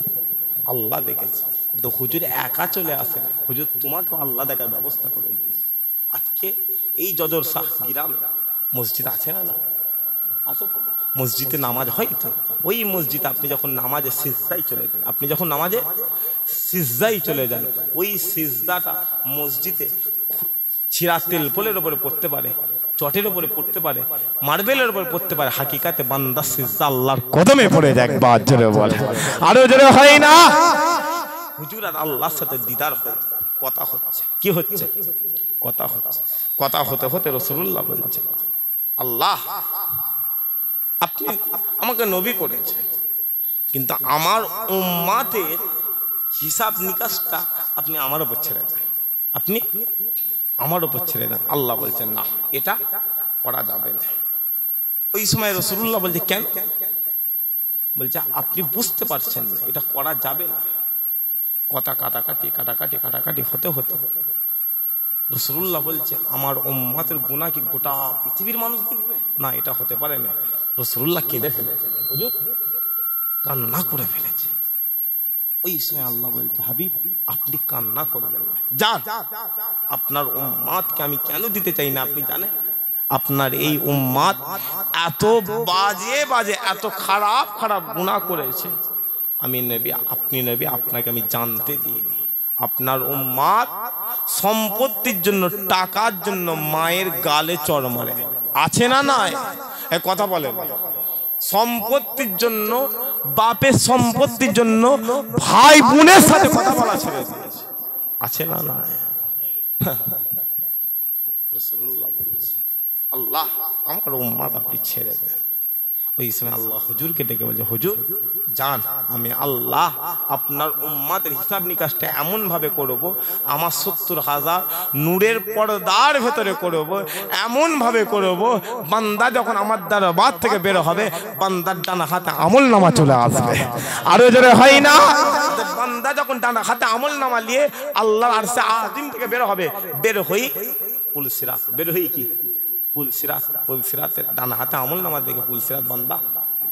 Speaker 1: আল্লাহ দেখেছে। তো হুজুর একা চলে আসে না, হুজুর তোমাকে আল্লাহ দেখার ব্যবস্থা করে দিয়েছে। আজকে এই জজর শাহ গ্রামে মসজিদ আছে না? আছে তো। মসজিদে নামাজ হয় তো, ওই মসজিদে আপনি যখন নামাজে সিজদায় চলে যান, ওই সিজদাটা মসজিদে ছিঁড়া তেলপলের উপরে পড়তে পারে, চটের উপরে পড়তে পারে, মার্বেলের উপরে পড়তে পারে, হাকিকাতে বান্দা সিজদা আল্লাহর কদমে পড়ে যায়। একবার জোরে বলে, আরো জোরে হয় না? হুজুর আর আল্লাহর সাথে দিদার হচ্ছে, কথা হচ্ছে। কি হচ্ছে? কথা হচ্ছে। কথা হতে হতে রাসূলুল্লাহ বলছে, আল্লাহ আপনি আমাকে নবী করেছেন, কিন্তু আমার উম্মাতের হিসাব নিকাশটা আপনি আমার উপর ছেড়ে দেন, আল্লাহ বলছেন না, এটা করা যাবে না। ওই সময় রাসূলুল্লাহ বলছে কেন? বলছে আপনি বুঝতে পারছেন না, এটা করা যাবে না। কথা কাটাকাটি হতে হতে রাসূলুল্লাহ বলছে আমার উম্মতের গুনাহ কি গোটা পৃথিবীর মানুষ দেখবে না? এটা হতে পারে না। রাসূলুল্লাহ কেঁদে ফেলেছে, হুজুর কান্না করে ফেলেছে। ওই সময় আল্লাহ বলছে হাবিব আপনি কান্না করবেন না, যান। আপনার উম্মতকে আমি কেন দিতে চাই না আপনি জানেন? আপনার এই উম্মত এত বাজে এত খারাপ গুনাহ করেছে, আপনি নবী আপনাকে আমি জানতে দিইনি। আপনার উম্মত সম্পত্তির জন্য, টাকার জন্য মায়ের গালে চড় মারে, আছে না নাই? এ কথা বলেন। সম্পত্তির জন্য, বাপের সম্পত্তির জন্য ভাই বোনের সাথে কথা বলা ছেড়ে দিয়েছে, আছে না নাই? রাসূলুল্লাহ বলেছে আল্লাহ আমার উম্মত আপনি ছেড়ে দেন। ওই সময় আল্লাহ হুজুরকে ডেকে বলছে, হুজুর যান, আমি আল্লাহ আপনার উম্মতের হিসাব নিকাশটা এমন ভাবে করব, আমার 70,000 নূরের পর্দার ভেতরে করব, এমন ভাবে করব, বান্দা যখন আমার দরবার থেকে বের হবে বান্দার ডানা হাতে আমলনামা চলে আসবে। আরো জোরে হয় না? বান্দা যখন ডানা হাতে আমলনামা নিয়ে আল্লাহর আরশে আজিম থেকে বের হবে, বের হই পুলসিরাত, বের হই কি পুলসিরাতের ডানা হাতে আমলনামা দেখে পুলসিরাত বান্দা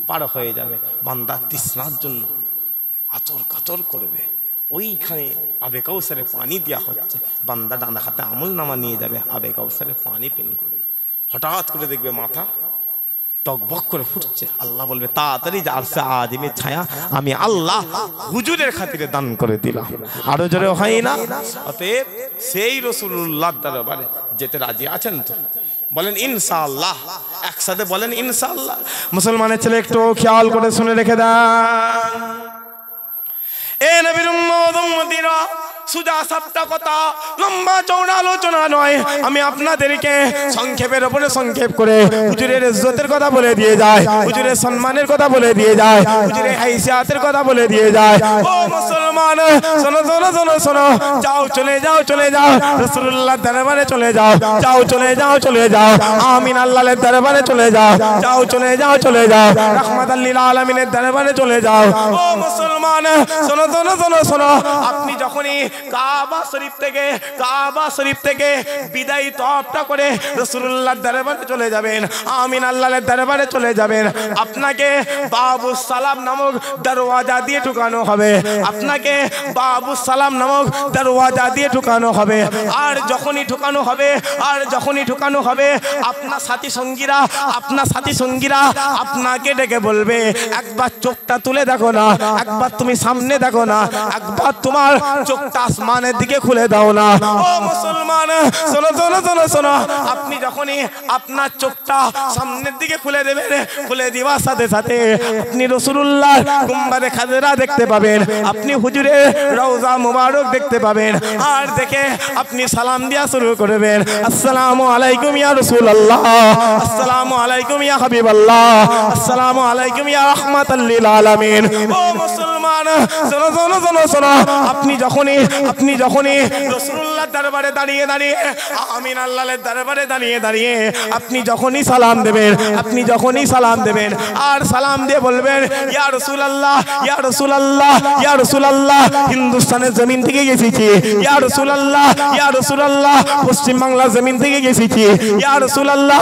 Speaker 1: পার হয়ে যাবে। বান্দা তৃষ্ণার জন্য আচর কাচর করবে, ওইখানে আবে কাউসারে পানি দেওয়া হচ্ছে, বান্দা ডানা হাতে আমলনামা নিয়ে যাবে, আবে কাউসারে পানি পেন করে হঠাৎ করে দেখবে মাথা টকবক করে ফুটছে। আল্লাহ বলবে, তাড়াতাড়ি আরশে আজিমের ছায়া আমি আল্লাহ হুজুরের খাতিরে দান করে দিলাম। আরো জোরে হয় না? অতএব সেই রাসূলুল্লাহর দরবারে যেতে রাজি আছেন তো? বলেন ইনশাআল্লাহ, একসাথে বলেন ইনশাআল্লাহ। মুসলমানের ছেলে একটু খেয়াল করে শুনে রেখে দেন, এ নবীর উম্মতিরা, সুজা সাপটা কথা, লম্বা চওড়া আলোচনা নয়, আমি আপনাদেরকে সংক্ষেপের উপরে সংক্ষেপ করে হুজুরের ইজ্জতের কথা বলে দিয়ে যায়, হুজুরের সম্মানের কথা বলে দিয়ে যায়, হুজুরের হাইসিয়াতের কথা বলে দিয়ে যায়। ও মুসলমান, শোনো শোনো শোনো শোনো, যাও চলে যাও চলে যাও রাসূলুল্লাহর দরবারে চলে যাও, যাও চলে যাও চলে যাও আমিন আল্লাহর দরবারে চলে যাও, যাও চলে যাও চলে যাও রাহমাতাল লিল আলামিনের দরবারে চলে যাও। ও মুসলমান, শোনো শোনো শোনো শোনো, আপনি যখনই কাবা শরীফ থেকে বিদায়ী তওয়াফটা করে রাসূলুল্লাহর দরবারে চলে যাবেন, আমিন আল্লাহর দরবারে চলে যাবেন, আপনাকে বাবুস সালাম নামক দরওয়াজা দিয়ে ঢুকানো হবে, আপনাকে বাবুস সালাম নামক দরওয়াজা দিয়ে ঢুকানো হবে। আর যখনই ঢুকানো হবে আপনার সাথী সঙ্গীরা আপনাকে ডেকে বলবে, একবার চোখটা তুলে দেখো না, একবার তুমি সামনে দেখো না, একবার তোমার চোখটা আসমানের দিকে খুলে দাও না। ও মুসলমান, শোনো শোনো শোনো শোনো, আপনি যখনই আপনার চোখটা সামনের দিকে খুলে দেবেন, খুলে দেওয়ার সাথে সাথে আপনি রাসূলুল্লাহর গুম্বাদে খাজরা দেখতে পাবেন, আপনি হুজুরের রওজা মুবারক দেখতে পাবেন। আর দেখে আপনি সালাম দেওয়া শুরু করবেন, আসসালামু আলাইকুম ইয়া রাসূলুল্লাহ, আসসালামু আলাইকুম ইয়া হাবিবাল্লাহ, আসসালামু আলাইকুম ইয়া রাহমাতাল লিল আলামিন। ও মুসলমান, শোনো শোনো শোনো শোনো, আপনি যখনই রাসূলুল্লাহর দরবারে দাঁড়িয়ে আমিন আল্লাহর দরবারে দাঁড়িয়ে আপনি যখনই সালাম দেবেন আর সালাম দিয়ে বলবেন, ইয়া রাসূলুল্লাহ ইয়া রাসূলুল্লাহ ইয়া রাসূলুল্লাহ, হিন্দুস্তানের জমিন থেকে এসেছি, ইয়া রাসূলুল্লাহ ইয়া রাসূলুল্লাহ, পশ্চিম বাংলার জমিন থেকে এসেছি, ইয়া রাসূলুল্লাহ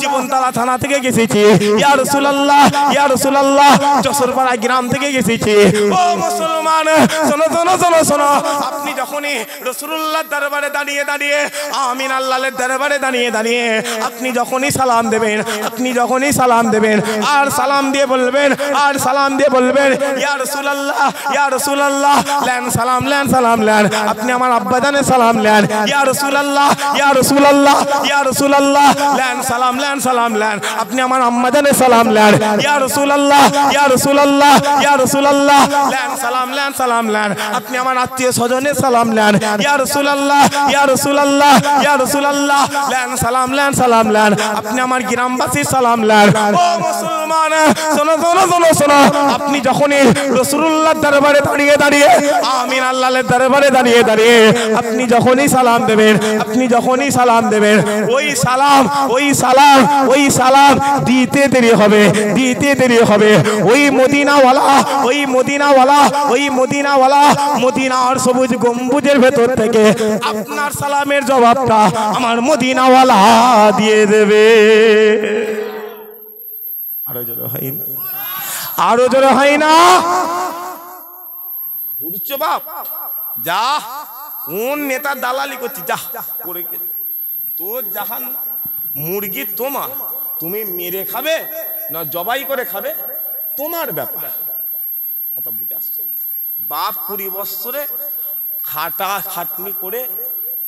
Speaker 1: জীবনতলা থানা থেকে এসেছি, ইয়া রাসূলুল্লাহ যশোরপাড়া গ্রাম থেকে এসেছি। ও মুসলমান, শোনো শোনো শোনো শোনো, আপনি যখনই রাসূলুল্লাহর দরবারে দাঁড়িয়ে আমিন আল্লাহর দরবারে দাঁড়িয়ে আপনি যখনই সালাম দেবেন আর সালাম দিয়ে বলবেন ইয়া রাসূলুল্লাহ লেন সালাম লেন, আপনি আমার আব্বাজানের সালাম লেন, ইয়া রাসূলুল্লাহ লেন সালাম লেন, আপনি আমার আম্মাজানের সালাম লেন, ইয়া রাসূলুল্লাহ লেন সালাম লেন, আপনি আমার আত্মীয় স্বজনের সালাম লেন, ইয়া রাসূলুল্লাহ লেন সালাম লেন, আপনি আমার গ্রামবাসীর সালাম লেন। ও মুসলমান, শোনো শোনো শোনো শোনো, আপনি যখনই রাসূলুল্লাহর দরবারে দাঁড়িয়ে আমিন আল্লাহর দরবারে দাঁড়িয়ে আপনি যখনই সালাম দেবেন ওই সালাম দিতে দেরি হবে, ওই মদিনাওয়ালা মদিনার সবুজ গম্বুজের ভেতর থেকে আপনার সালামের জবাবটা আমার মদিনাওয়ালা দিয়ে দেবে। আরো জোরে হয় না? ঘুরছো বাপ, যা কোন নেতার দালালি করছি, যা করে তোর জাহান। মুরগি তোমার, তুমি মেরে খাবে না জবাই করে খাবে, তোমার ব্যাপার। কথা বুঝে আসছে? বাপ 20 বছরে খাটনি করে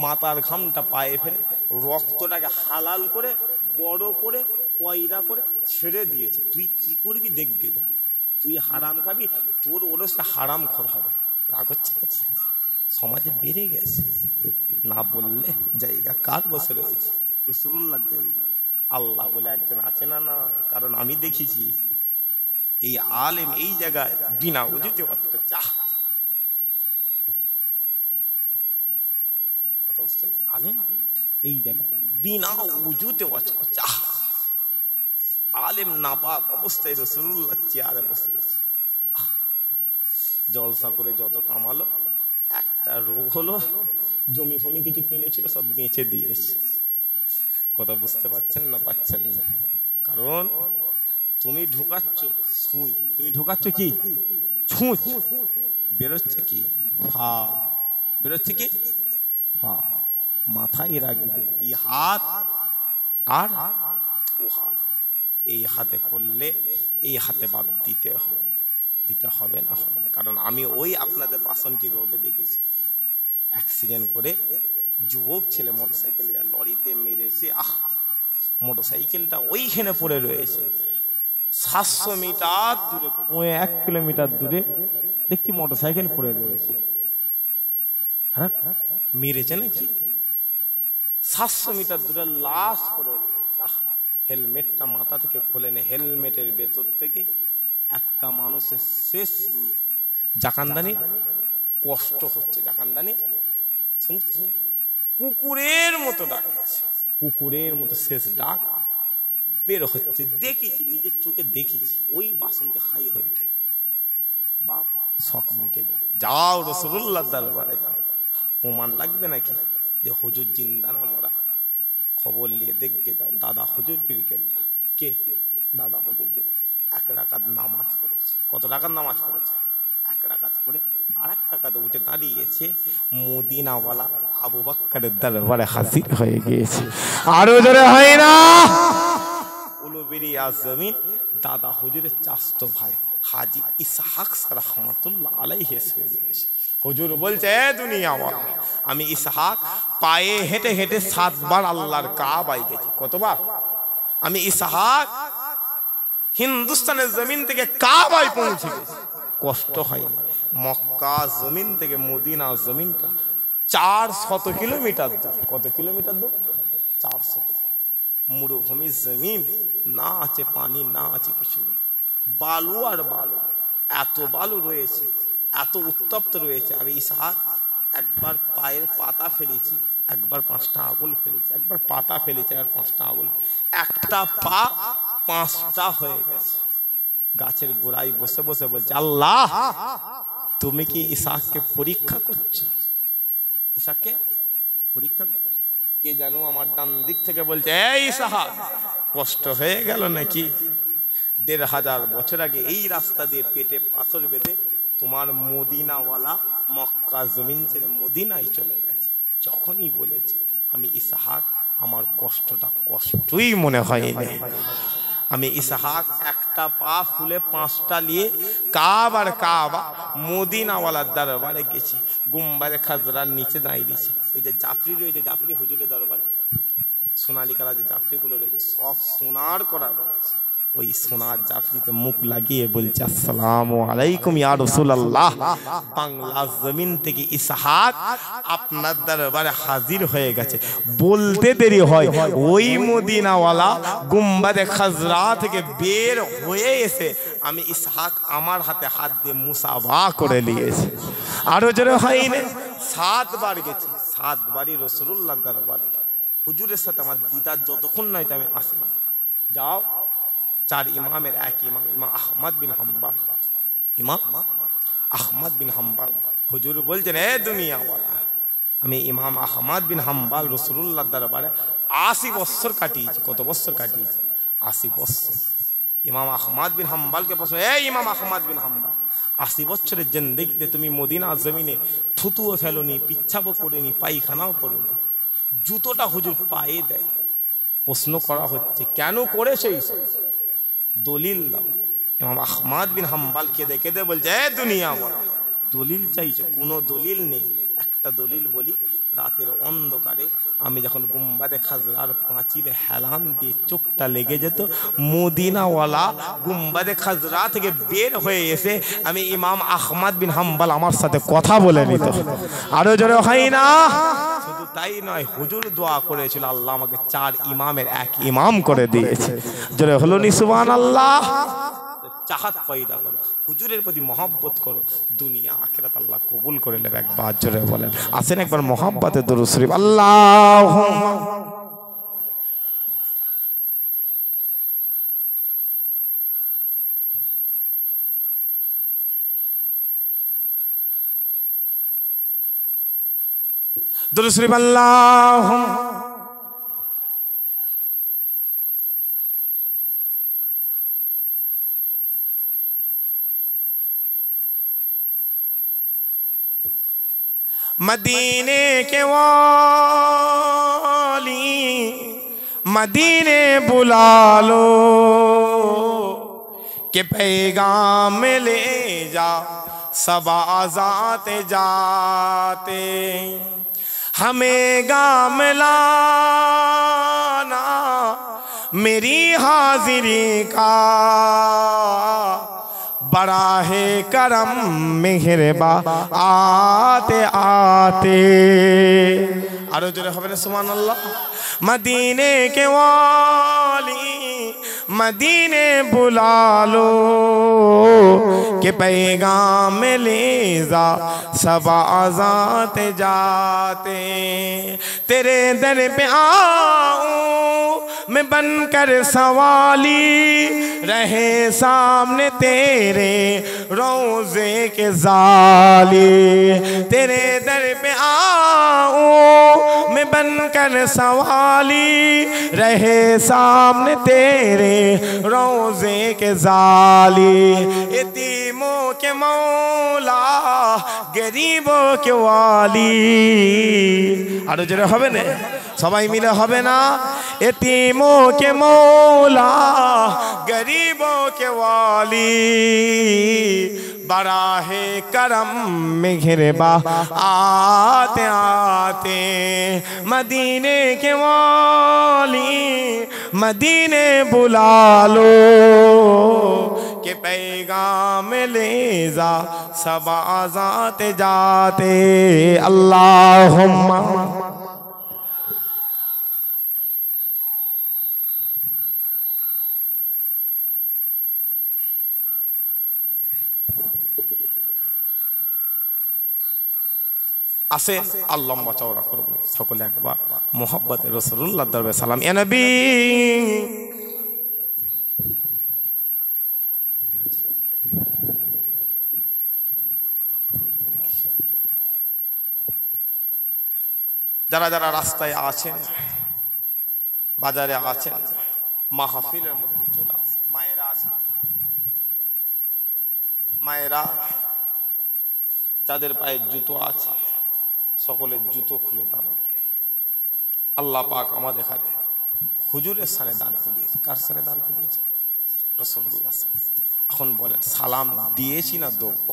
Speaker 1: মাথার ঘামটা পায়ে ফেলে রক্তটাকে হালাল করে বড় করে পয়দা করে ছেড়ে দিয়েছে, তুই কি করবি দেখবে যা, তুই হারাম খাবি, তোর ওরসটা হারাম খোর হবে। রাগ হচ্ছে নাকি? সমাজে বেড়ে গেছে, না বললে জায়গা কার বসে রয়েছে? রাসূলুল্লাহর জায়গা। আল্লাহ বলে একজন আছে না? না, কারণ আমি দেখেছি এই আলেম এই জায়গায় বিনা উজুতে ওয়াজ করছে। কথা বুঝছেন? আলেম এই জায়গায় বিনা উজুতে ওয়াজ করছে। আলেম নাপাক অবস্থায় রাসূলুল্লাহ চেয়ারে বসিয়েছে, জলসা করে যত কামালো, একটা রোগ হলো জমি ফমি কিছু কিনেছিল সব বেঁচে দিয়েছে। কথা বুঝতে পারছেন না? পাচ্ছেন না? কারণ তুমি ঢুকাচ্ছ সুই, তুমি ঢুকাচ্ছ কি ছুঁচ, বেরোচ্ছে কি ফা, বেরোচ্ছে কি ফা। মাথায় রাখবে এই হাত আর ও হাত, এই হাতে করলে এই হাতে বাদ দিতে হবে, দিতে হবে না হবে না। কারণ আমি ওই আপনাদের বাসন্তী রোডে দেখেছি অ্যাক্সিডেন্ট করে যুবক ছেলে মোটরসাইকেলে লরিতে মেরেছে। মোটরসাইকেলটা ওইখানে পড়ে রয়েছে, 700 মিটার দূরে, 1 কিলোমিটার দূরে দেখছি মোটরসাইকেল পড়ে রয়েছে। হ্যাঁ, মেরেছে নাকি? 700 মিটার দূরে লাশ পড়ে রয়েছে। হেলমেটটা মাথা থেকে খোলেনি, হেলমেটের ভেতর থেকে একটা মানুষের শেষ জাকানদানি কষ্ট হচ্ছে, জাকানদানি শুনছে, কুকুরের মতো ডাকছে, কুকুরের মতো শেষ ডাক বের হচ্ছে। দেখেছি, নিজের চোখে দেখেছি। ওই বাসনকে হাই হয়ে যায়, বাপ শখ মিটে যাও, যাও রাসূলুল্লাহর দরবারে যাও। প্রমাণ লাগবে নাকি যে হুজুর জিন্দা না মরা? খবর নিয়ে দেখবে যাও। দাদা হুজুর পীর কেবলা কে? দাদা হুজুর পীর 1 রাকাত নামাজ পড়েছে। কত রাকাত নামাজ পড়েছে? 1 রাকাত পড়ে আর 1 রাকাতে উঠে দাঁড়িয়েছে, মদিনাওয়ালা আবু বকরের দরবারে হাজির হয়ে গিয়েছে। আরো জোরে হয় না? উলুবেরি আজমিন দাদা হুজুরের চাচতো ভাই হাজী ইসহাক রাহমাতুল্লাহ আলাইহি হয়ে গিয়েছে। হুজুর বলছে, এ দুনিয়াওয়ালা, আমি ইসহাক পায়ে হেঁটে হেঁটে 7 বার আল্লাহর কাবায় গেছি। কতবার? আমি ইসহাক হিন্দুস্তানের জমিন থেকে কাবায় পৌঁছে গেছি, কষ্ট হয়নি। মক্কা জমিন থেকে মদিনা জমিনটা 400 কিলোমিটার দূর। কত কিলোমিটার দূর? 400 কিলোমিটার। মরুভূমির জমিন, না আছে পানি, না আছে কিছু নেই, বালু আর বালু। এত বালু রয়েছে, এত উত্তপ্ত রয়েছে। আমি ইসহাক একবার পায়ের পাতা ফেলেছি, একবার 5টা আঙুল ফেলেছি, একবার পাতা ফেলেছি, আর 5টা আঙুল, একটা পা 5টা হয়ে গেছে। গাছের গোড়ায় বসে বসে বলছে, আল্লাহ তুমি কি ইসহাককে পরীক্ষা করছো? ইসহাককে পরীক্ষা করছো? কে জানো আমার ডান দিক থেকে বলছে, এই ইসহাক কষ্ট হয়ে গেল নাকি? 1500 বছর আগে এই রাস্তা দিয়ে পেটে পাথর বেঁধে তোমার মদিনাওয়ালা মক্কা জমিন ছেড়ে মদিনায় চলে গেছে। যখনই বলেছে আমি ইসহাক, আমার কষ্টটা কষ্টই মনে হয়নি। আমি ইসহাক একটা পা ফুলে 5টা নিয়ে কাবার কাবা মদিনাওয়ালার দরবারে গেছি। গুম্বারে খাজরার নিচে দাঁড়িয়ে দিয়েছি। ওই যে জাফরি রয়েছে, জাফরি হুজুরের দরবারে সোনালী কালার যে জাফরিগুলো রয়েছে সব সোনার করা রয়েছে। ওই সোনার জাফরিতে মুখ লাগিয়ে বলছে, আসসালামু আলাইকুম ইয়া রাসূলুল্লাহ, বাংলা জমিন থেকে ইসহাক আপনার দরবারে হাজির হয়ে গেছে। বলতে দেরি হয়, ওই মদিনাওয়ালা গুম্বাদে খাজরা থেকে বের হয়ে এসে আমি ইসহাক আমার হাতে হাত দিয়ে মুসাফা করে নিয়েছি। আরো জোরে হয়নি? 7 বার গেছি, 7 বারই রাসূলুল্লাহর দরবারে। হুজুরের সাথে আমার দিদার যতক্ষণ নাই আমি আসি না। যাও, 4 ইমামের এক ইমাম, ইমাম আহমদ বিন হাম্বল, ইমাম আহমদ বিন হাম্বল। হুজুর বলছেন, এ দুনিয়াওয়ালা, আমি ইমাম আহমদ বিন হাম্বল রাসূলুল্লাহর দরবারে 80 বছর কাটিয়েছি। কত বছর কাটিয়েছি? 80 বছর। ইমাম আহমদ বিন হাম্বলকে প্রশ্ন, এই ইমাম আহমদ বিন হাম্বল, 80 বছরের জিন্দেগিতে তুমি মদিনা জমিনে থুতুও ফেলোনি, পিচ্ছাবও করিনি, পায়খানাও করিনি, জুতোটা হুজুর পায়ে দেয়। প্রশ্ন করা হচ্ছে, কেন করেছে? দলিল দাও। ইমাম আহমদ বিন হাম্বল কেঁদে কেঁদে বলছে, এ দুনিয়াওয়ালা, দলিল চাইছো, কোনো দলিল নেই। একটা দলিল বলি, রাতের অন্ধকারে আমি যখন গুম্বাদে খাজরার পাঁচিলে হেলান দিয়ে চোখটা লেগে যেত, মদিনাওয়ালা গুম্বাদে খাজরা থেকে বের হয়ে এসে আমি ইমাম আহমদ বিন হাম্বল আমার সাথে কথা বলে নিত। আরো জোরে হয় না? শুধু তাই নয়, হুজুর দোয়া করেছিল, আল্লাহ আমাকে 4 ইমামের এক ইমাম করে দিয়েছে। জোরে হলো নি সুবহানাল্লাহ। চাহাত পয়দা করো, হুজুরের প্রতি মহব্বত করো, দুনিয়া আখিরাত আল্লাহ কবুল করে নেবে। একবার জোরে বলেন, আসেন একবার মহব্বতে দরুদ শরীফ। আল্লাহুম্মা দরুদ শরীফ। আল্লাহুম্মা मदीने के वाली मदीने बुला लो कि पैगाम ले जा सब आजाते जाते, हमें गाम लाना मेरी हाजिरी का, बड़ा है करम मेहरबा आते आते। आरो जोरे হবে না সুবহানাল্লাহ। मदीने के वाली मदीने बुला लो कि पैगाम ले जा सब आजाते जाते, तेरे दर पे आऊं मैं बनकर सवाली, रहे सामने तेरे रोज़े के जाली, तेरे दर पे आऊं मैं बनकर सवाली, रहे सामने तेरे रोज़े के जाली, यतीमों के मौला गरीबों के वाली। आरो जोरे হবে না? সবাই মিলে হবে না? यतीमों के मौला गरीबों के वाली, बड़ा है करम मेहरबा आते आते, मदीने के वाली मदीने बुला लो कि पैगाम ले जा सब आजाते जाते। अल्लाहुम्मा আসেন আল্লাহ চওড়া করব সকলে একবার মোহাব্বতে রাসূলুল্লাহ দরবারে সালাম। ইয়া নবী যারা যারা রাস্তায় আছেন, বাজারে আছেন, মাহফিলের মধ্যে চলে আসেন। মায়েরা আছেন, মায়েরা যাদের পায়ে জুতো আছে সকলের জুতো খুলে দাঁড়াবে। আল্লাহ পাক আমাদের এখানে হুজুরের সানে দান করিয়েছে। কার সানে দান করিয়েছে? রাসূলুল্লাহ। এখন বলেন সালাম দিয়েছি না দেব?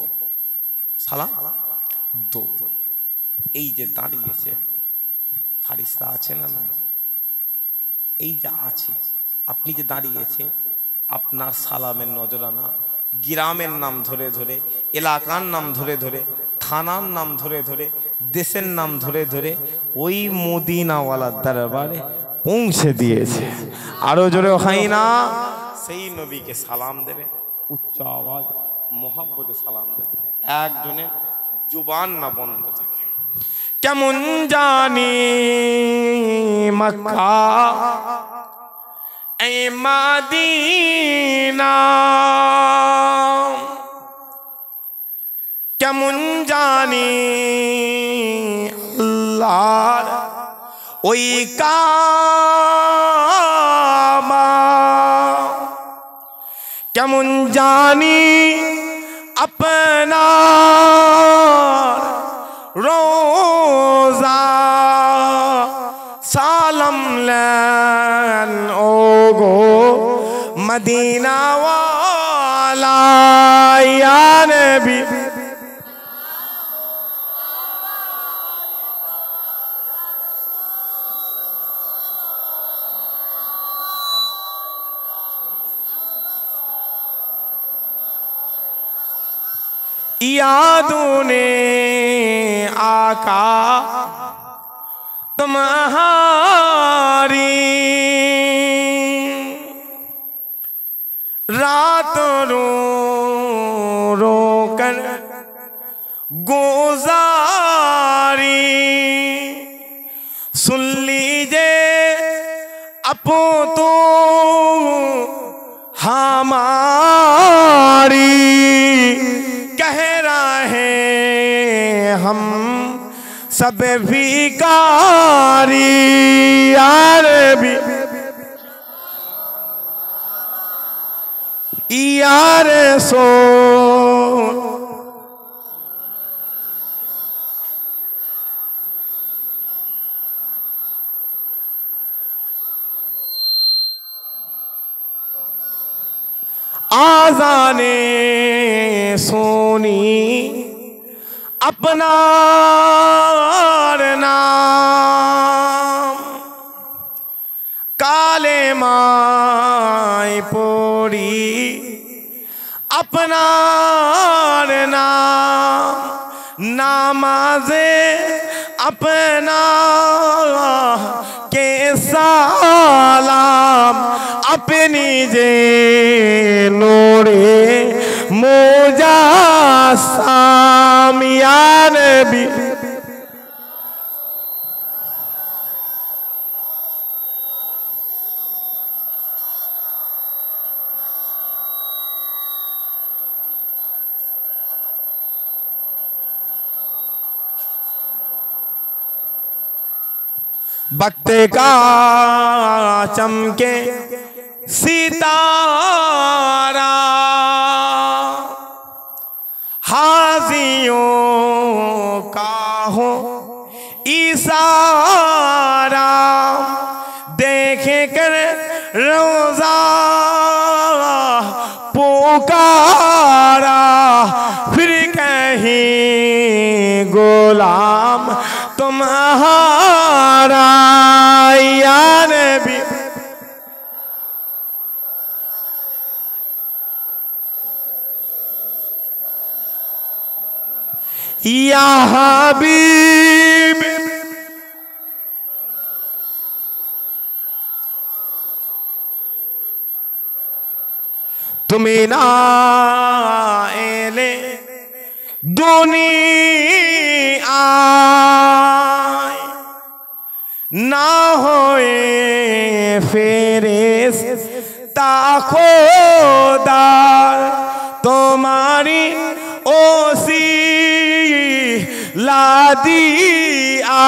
Speaker 1: সালাম দেব। এই যে দাঁড়িয়েছে ফারিস্তা আছে না নাই? এই যা আছে, আপনি যে দাঁড়িয়েছে, আপনার সালামের নজরানা গ্রামের নাম ধরে ধরে, এলাকার নাম ধরে ধরে, থানার নাম ধরে ধরে, দেশের নাম ধরে ধরে ওই মদিনাওয়ালার দরবারে পৌঁছে দিয়েছে। আরো জোরে হয় না? সেই নবীকে সালাম দেবে, উচ্চ আওয়াজ মোহাব্বতে সালাম দেবে, একজনের জুবান না বন্ধ থাকে। কেমন জানি মক্কা এ মদিনা, কেমন জানি আল্লাহর ওই কাবা, কেমন জানি আপনার রোজা, সালাম লেন ও গো মদিনা ওয়ালা ইয়া নবী। यादों ने आका तुम्हारी रात रो रो कर गुजारी। सुन लीजिए अपो तो हमारी, कह रहे हम सब भिखारी। यार भी यार सो आज़ाने सोनी अपना नाम, काले माई पोरी अपना नाम, नामाज़े अपना के सालाम, अपनी जे नूरे मुजास्सम। या नबी वक्त का चमके सितारा, हाजियों का हो इशारा, देखे कर रोजा पुकारा, फिर कहीं गुलाम तुम्हारा। या नबी या हबीब तुम्हें ना एले दुनिया ना होए फेरिश्ता खुदार, तुम्हारी ओसी लादिया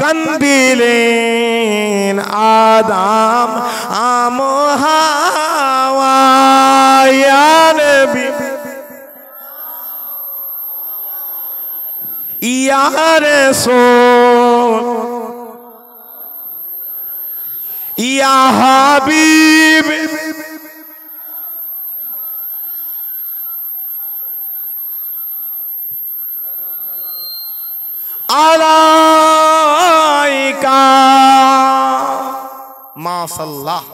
Speaker 1: कंदिलेन आदम आम हवा। या नबी या रसूल या हबीब আলাইকা মাশাআল্লাহ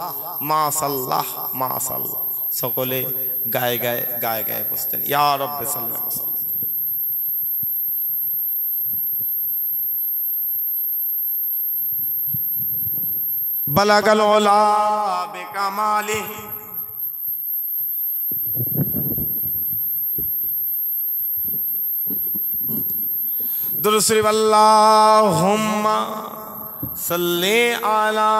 Speaker 1: মাশাআল্লাহ মাশাআল্লাহ। সকলে গায়ে গায়ে গায়ে গায়ে বসতেন ইয়া রাব্বি সাল্লাল্লাহু আলাইহি ওয়াসাল্লাম। বালাগাল উলা বিকামালিহি दुरूद शरीफ अल्लाहुम्मा सल्ली अला।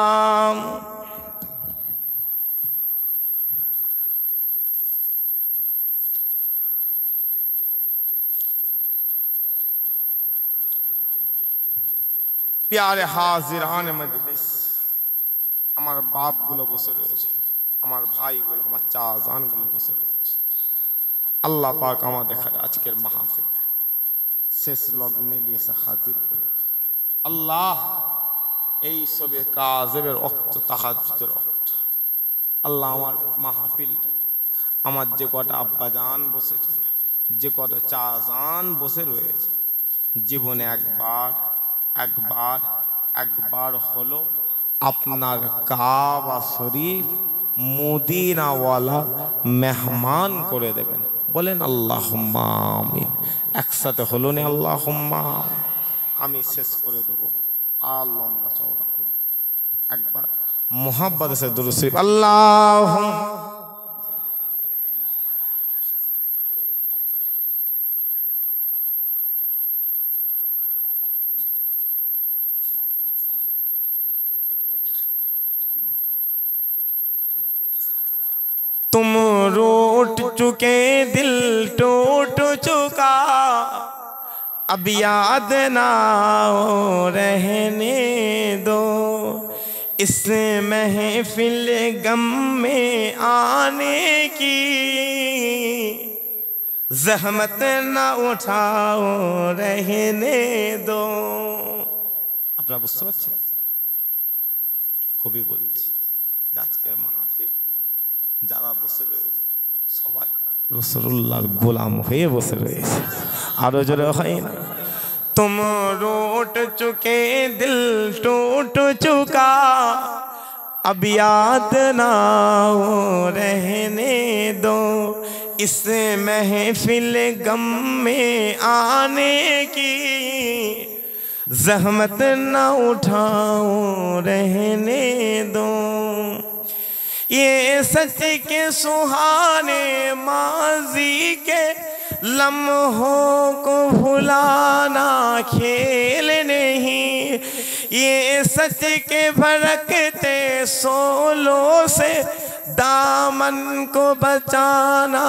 Speaker 1: प्यारे हाजिरान मजलिस, আমার বাপগুলো বসে রয়েছে, আমার ভাইগুলো, আমার চাচানগুলো বসে রয়েছে। আল্লাহ পাক আমাদের আজকের মাহফিল শেষ লগ্নে নিয়ে এসে হাজির করেছে। আল্লাহ এই সবে কাজের অর্থ, তাহাজ্জুদের অর্থ, আল্লাহ আমার মাহফিলটা, আমার যে কটা আব্বাজান বসেছে, যে কটা চাচান বসে রয়েছে, জীবনে একবার একবার একবার হলো আপনার কাবা শরীফ মদিনাওয়ালা মেহমান করে দেবেন। বলেন আল্লাহুম্মা আমিন। একসাথে হলো না আল্লাহুম্মা। আমি শেষ করে দেবো, আর লম্বা চওড়া করব। একবার মোহাব্বত সে দুরূদ শরীফ আল্লাহুম্মা। तुम रूठ चुके दिल टूट चुका, अब याद ना रहने दो, इस महफिल गम में आने की जहमत ना उठाओ रहने दो। আপনারা বুঝতে পারছেন? কবি বলছে আজকের মাহফিল যারা বসে রয়েছে সবাই রাসূলুল্লাহর গোলাম হয়ে বসে রয়েছে। আরো জোরে হয় না? तुम रूठ चुके दिल टूट चुका, अब याद ना रहने दो, इस महफिल गम में आने की जहमत ना उठाओ रहने दो। ये सच के सुहाने माजी के लम्हों को भुलाना खेल नहीं, ये सच के भड़कते सोलों से दामन को बचाना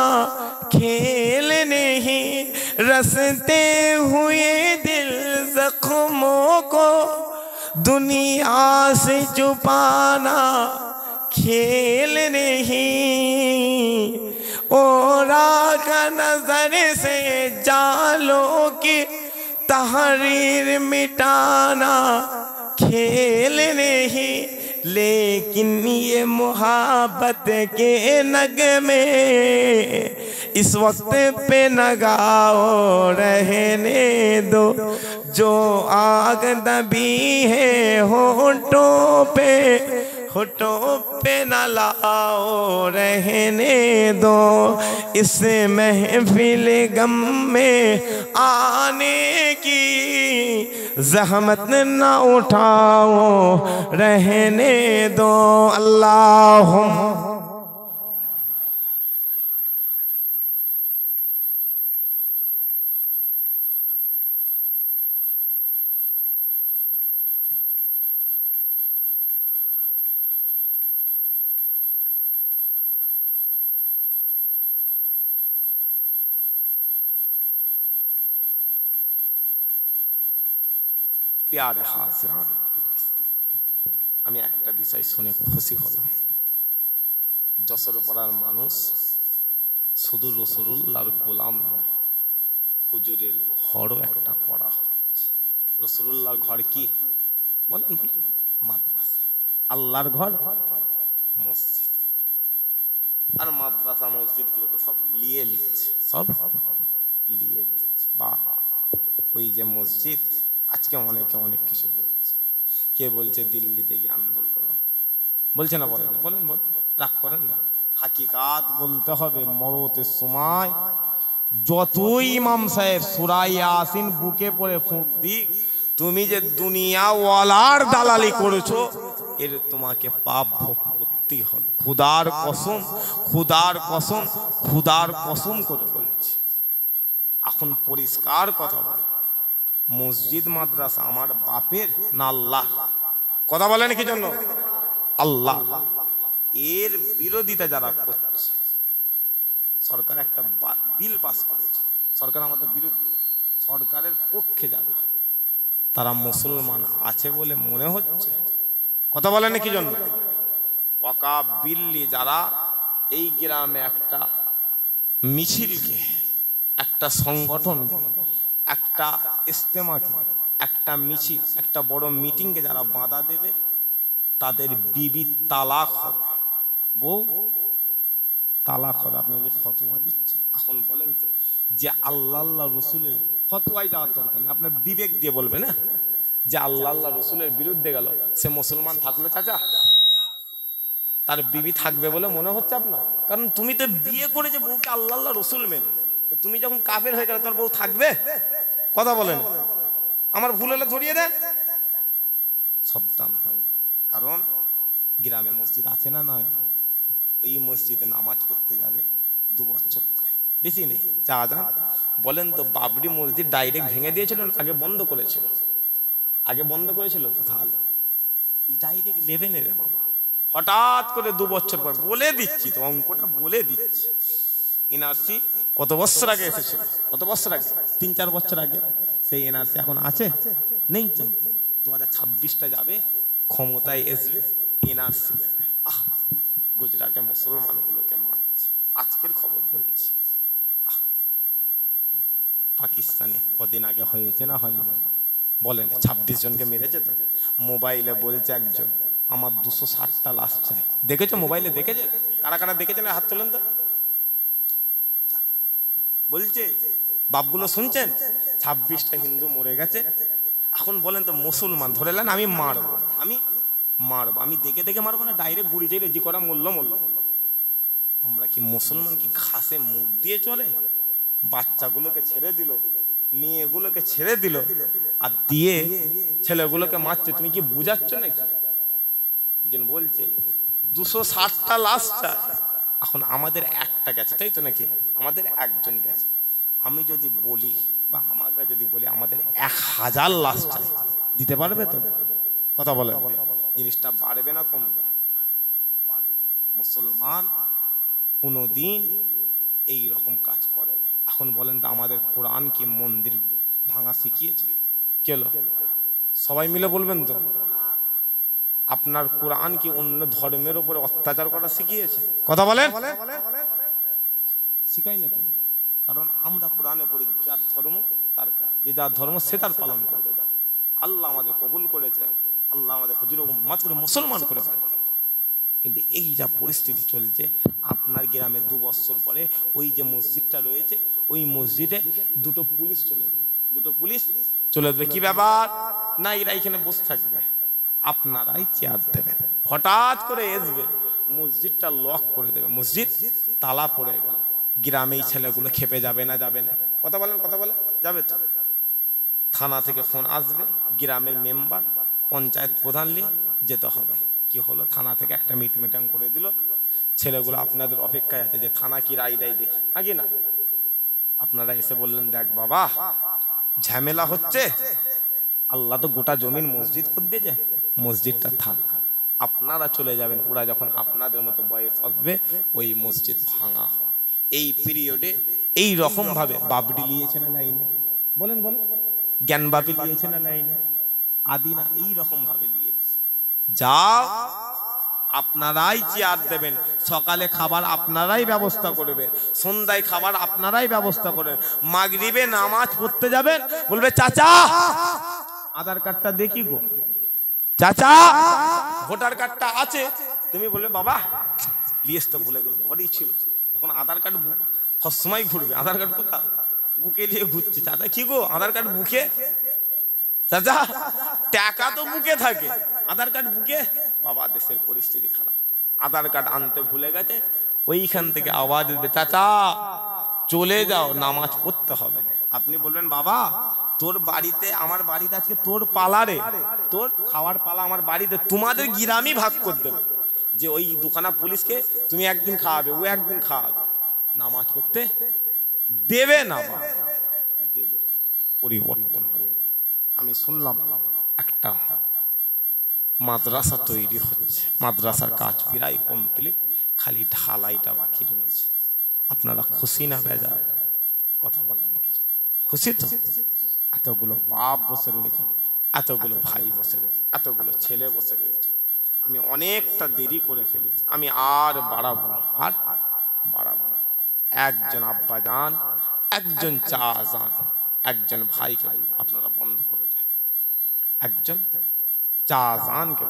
Speaker 1: खेल नहीं, रसते हुए दिल जख्मों को दुनिया से छुपाना खेल नहीं, और का नजर से जालों की तहरीर मिटाना खेल नहीं, लेकिन ये मुहब्बत के नगमे इस वक्त पे नगाओ रहने दो, जो आग दबी है होठों पे न लाओ रहने दो, इस महफिल गम में आने की जहमत न उठाओ रहने दो। अल्लाहुम्मा प्यारे हाज़िरान, আমি একটা বিষয় শুনে খুশি হলাম। যশোর পাড়ার মানুষ শুধু রাসূলুল্লাহর গোলাম নয়, হুজুরের ঘরও একটা করা হচ্ছে। রাসূলুল্লাহর ঘর কি বলেন? মাদ্রাসা। আল্লাহর ঘর মসজিদ। আর মাদ্রাসা মসজিদগুলো তো সব লিয়ে নিচ্ছে, সব লিয়ে নিচ্ছে। বাহ, ওই যে মসজিদ আজকে অনেকে অনেক কিছু বলছে। কে বলছে দিল্লিতে গিয়ে আন্দোলন করা বলছে না? বলেন বলেন বলেন, রাগ করেন না। হাকিকাত বলতে হবে। মরতের সময় যতই ইমাম সাহেব সূরা ইয়াসিন বুকে পড়ে ফুঁক দিক, তুমি যে দুনিয়াওয়ালার দালালি করেছো এর তোমাকে পাপ ভোগ করতেই হবে। খুদার কসম, খুদার কসম, খুদার কসম করে বলছি। এখন পরিষ্কার কথা বল, মসজিদ মাদ্রাসা আমার বাপের না আল্লাহ? কথা বলেন কি জন্য? আল্লাহ। এর বিরোধিতা যারা করছে, সরকার একটা বিল পাস করেছে, সরকার আমাদের বিরুদ্ধে, সরকারের পক্ষে যারা, তারা মুসলমান আছে বলে মনে হচ্ছে। কথা বলেন কি জন্য? ওয়াকাফ বিল্লি যারা এই গ্রামে একটা মিছিলকে, একটা সংগঠনকে, একটা ইজতেমাকে, একটা মিছিল, একটা বড় মিটিংকে যারা বাধা দেবে, তাদের বিবি তালাক হবে, বউ তালাক হবে। আপনি যে ফতোয়া দিচ্ছেন, এখন বলেন তো, যে আল্লাহ আল্লাহ রসুলের ফতোয়ায় যাওয়ার দরকার নেই, আপনার বিবেক দিয়ে বলবে না যে আল্লাহ আল্লাহ রসুলের বিরুদ্ধে গেল, সে মুসলমান থাকলো চাচা? তার বিবি থাকবে বলে মনে হচ্ছে আপনার? কারণ তুমি তো বিয়ে করেছে বউকে আল্লাহ আল্লাহ রসুল মেনে, তুমি যখন কাফের হয়ে গেলে তোমার বউ থাকবে? কথা বলেন, আমার ভুল হলে ধরিয়ে দেন। সাবধান হয়, কারণ গ্রামে মসজিদ আছে না নয়, ওই মসজিদে নামাজ পড়তে যাবে 2 বছর পরে, বেশি নেই, যা যান। বলেন তো বাবরি মসজিদ ডাইরেক্ট ভেঙে দিয়েছিল, আগে বন্ধ করেছিল? আগে বন্ধ করেছিল তো, তাহলে ডাইরেক্ট লেভে নেবে বাবা। হঠাৎ করে 2 বছর পর, বলে দিচ্ছি তো, অঙ্কটা বলে দিচ্ছি। এনআরসি কত বছর আগে এসেছিল? কত বছর আগে? 3-4 বছর আগে। সেই এনআরসি এখন আছে? নেই তো। 2026টা যাবে, ক্ষমতায় এসবে, এনআরসি দেবে। গুজরাটে মুসলমানগুলোকে মারছে, আজকের খবর বলছি। পাকিস্তানে কদিন আগে হয়েছে না হয়নি? বলেন, 26 জনকে মেরেছে তো। মোবাইলে বলছে একজন, আমার 260টা লাশ চাই। দেখেছো মোবাইলে? দেখেছে? কারা কারা দেখেছেন হাত তোলেন তো। বলছে, বাপগুলো শুনছেন, 26টা হিন্দু মরে গেছে। এখন বলেন তো মুসলমান ধরে নেন আমি মারবো, আমি দেখে দেখে মারবো না, ডাইরেক্ট গুড়ি চেয়ে রেজি করা মরলো। আমরা কি মুসলমান কি ঘাসে মুখ দিয়ে চলে? বাচ্চাগুলোকে ছেড়ে দিল, মেয়েগুলোকে ছেড়ে দিল, আর দিয়ে ছেলেগুলোকে মারছে। তুমি কি বুঝাচ্ছ নাকি? একজন বলছে 260টা লাশ চাই। এখন আমাদের একটা গেছে, তাই তো নাকি? আমাদের একজন গেছে। আমি যদি বলি, বা আমাকে যদি বলি আমাদের 1000 লাশ চাই, দিতে পারবে তো? কথা বলে, জিনিসটা বাড়বে না কমবে? বাড়বে। মুসলমান কোনোদিন এই রকম কাজ করে না। এখন বলেন তো, আমাদের কোরআন কি মন্দির ভাঙা শিখিয়েছে? কেন? সবাই মিলে বলবেন তো। আপনার কোরআন কি অন্য ধর্মের উপরে অত্যাচার করা শিখিয়েছে? কথা বলেন, শিখাই না তো। কারণ আমরা কোরআনে পড়ি, যার ধর্ম তার কাজ, যে যার ধর্ম সে তার পালন করবে। আল্লাহ আমাদের কবুল করেছে, আল্লাহ আমাদের হুজুর উম্মত করে মুসলমান করে পাঠিয়েছে। কিন্তু এই যা পরিস্থিতি চলছে, আপনার গ্রামে 2 বছর পরে ওই যে মসজিদটা রয়েছে, ওই মসজিদে 2টো পুলিশ চলে যাবে। 2টো পুলিশ চলে যাবে। কি ব্যাপার? না, এরা এখানে বসে থাকবে, আপনারাই চেয়ার দেবেন। হঠাৎ করে আসবে, মসজিদটা লক করে দেবে, মসজিদ তালা পড়ে গেল। গ্রামে এই ছেলেগুলো খেপে যাবে না? যাবে না? কথা বলেন, কথা বলে যাবে তো। থানা থেকে ফোন আসবে, গ্রামের মেম্বার, পঞ্চায়েত প্রধান নিয়ে যেতে হবে। কি হলো? থানা থেকে একটা মিটিং করে দিল, ছেলেগুলো আপনাদের অপেক্ষায় আছে যে থানা কি রায় দেয় দেখি, আগে না। আপনারা এসে বললেন, দেখ বাবা, ঝামেলা হচ্ছে, আল্লাহ তো গোটা জমিন মসজিদ করে দিয়েছে, মসজিদটা থাক, আপনারা চলে যাবেন। ওরা যখন আপনাদের মতো বয়স আসবে, ওই মসজিদ ভাঙা হবে। এই পিরিয়ডে এই রকম ভাবে বাবরি লিয়েছে না লাইনে? বলেন বলেন, জ্ঞান বাপি লিয়েছে না লাইনে? আদিনা এই রকম ভাবে লিয়েছে। যাও, আপনারাই চেয়ার দেবেন, সকালে খাবার আপনারাই ব্যবস্থা করবেন, সন্ধ্যায় খাবার আপনারাই ব্যবস্থা করবেন, মাগরিবে নামাজ পড়তে যাবেন, বলবে চাচা আধার কার্ডটা দেখি গো, চাচা ভোটার কার্ডটা আছে? তুমি বলবে বাবা লিস্ট তো ভুলে গেল, ঘরেই ছিল। তখন আধার কার্ড সবসময় ঘুরবে, আধার কার্ড কোথাও বুকে নিয়ে ঘুরছে। চাচা কি গো আধার কার্ড বুকে? চাচা টাকা তো বুকে থাকে, আধার কার্ড বুকে? বাবা দেশের পরিস্থিতি খারাপ, আধার কার্ড আনতে ভুলে গেছে। ওইখান থেকে আওয়াজ দিবে, চাচা চলে যাও, নামাজ পড়তে হবে না। আপনি বলবেন বাবা তোর বাড়িতে আমার বাড়িতে আজকে তোর পালারে, তোর খাওয়ার পালা আমার বাড়িতে, তোমাদের গ্রামই ভাগ করে দেবে, যে ওই দোকানা পুলিশকে তুমি একদিন খাওয়াবে, ও একদিন খাওয়াবে, নামাজ পড়তে দেবে না। দেবে, পরিবর্তন হয়ে। আমি শুনলাম একটা মাদ্রাসা তৈরি হচ্ছে, মাদ্রাসার কাজ প্রায় কমপ্লিট, খালি ঢালাইটা বাকি রয়েছে। আপনারা খুশি না বেজার? কথা বলেন না কিছু? খুশি তো? এতগুলো বাপ বসে রয়েছে, এতগুলো ভাই বসে রয়েছে, এতগুলো ছেলে বসে রয়েছে। আমি অনেকটা দেরি করে ফেলেছি, আমি আর বাড়াবো না, আর বাড়াবো না। একজন আব্বা যান, একজন চা যান, একজন ভাইকে আপনারা বন্ধ করে দেন, একজন চা যানকে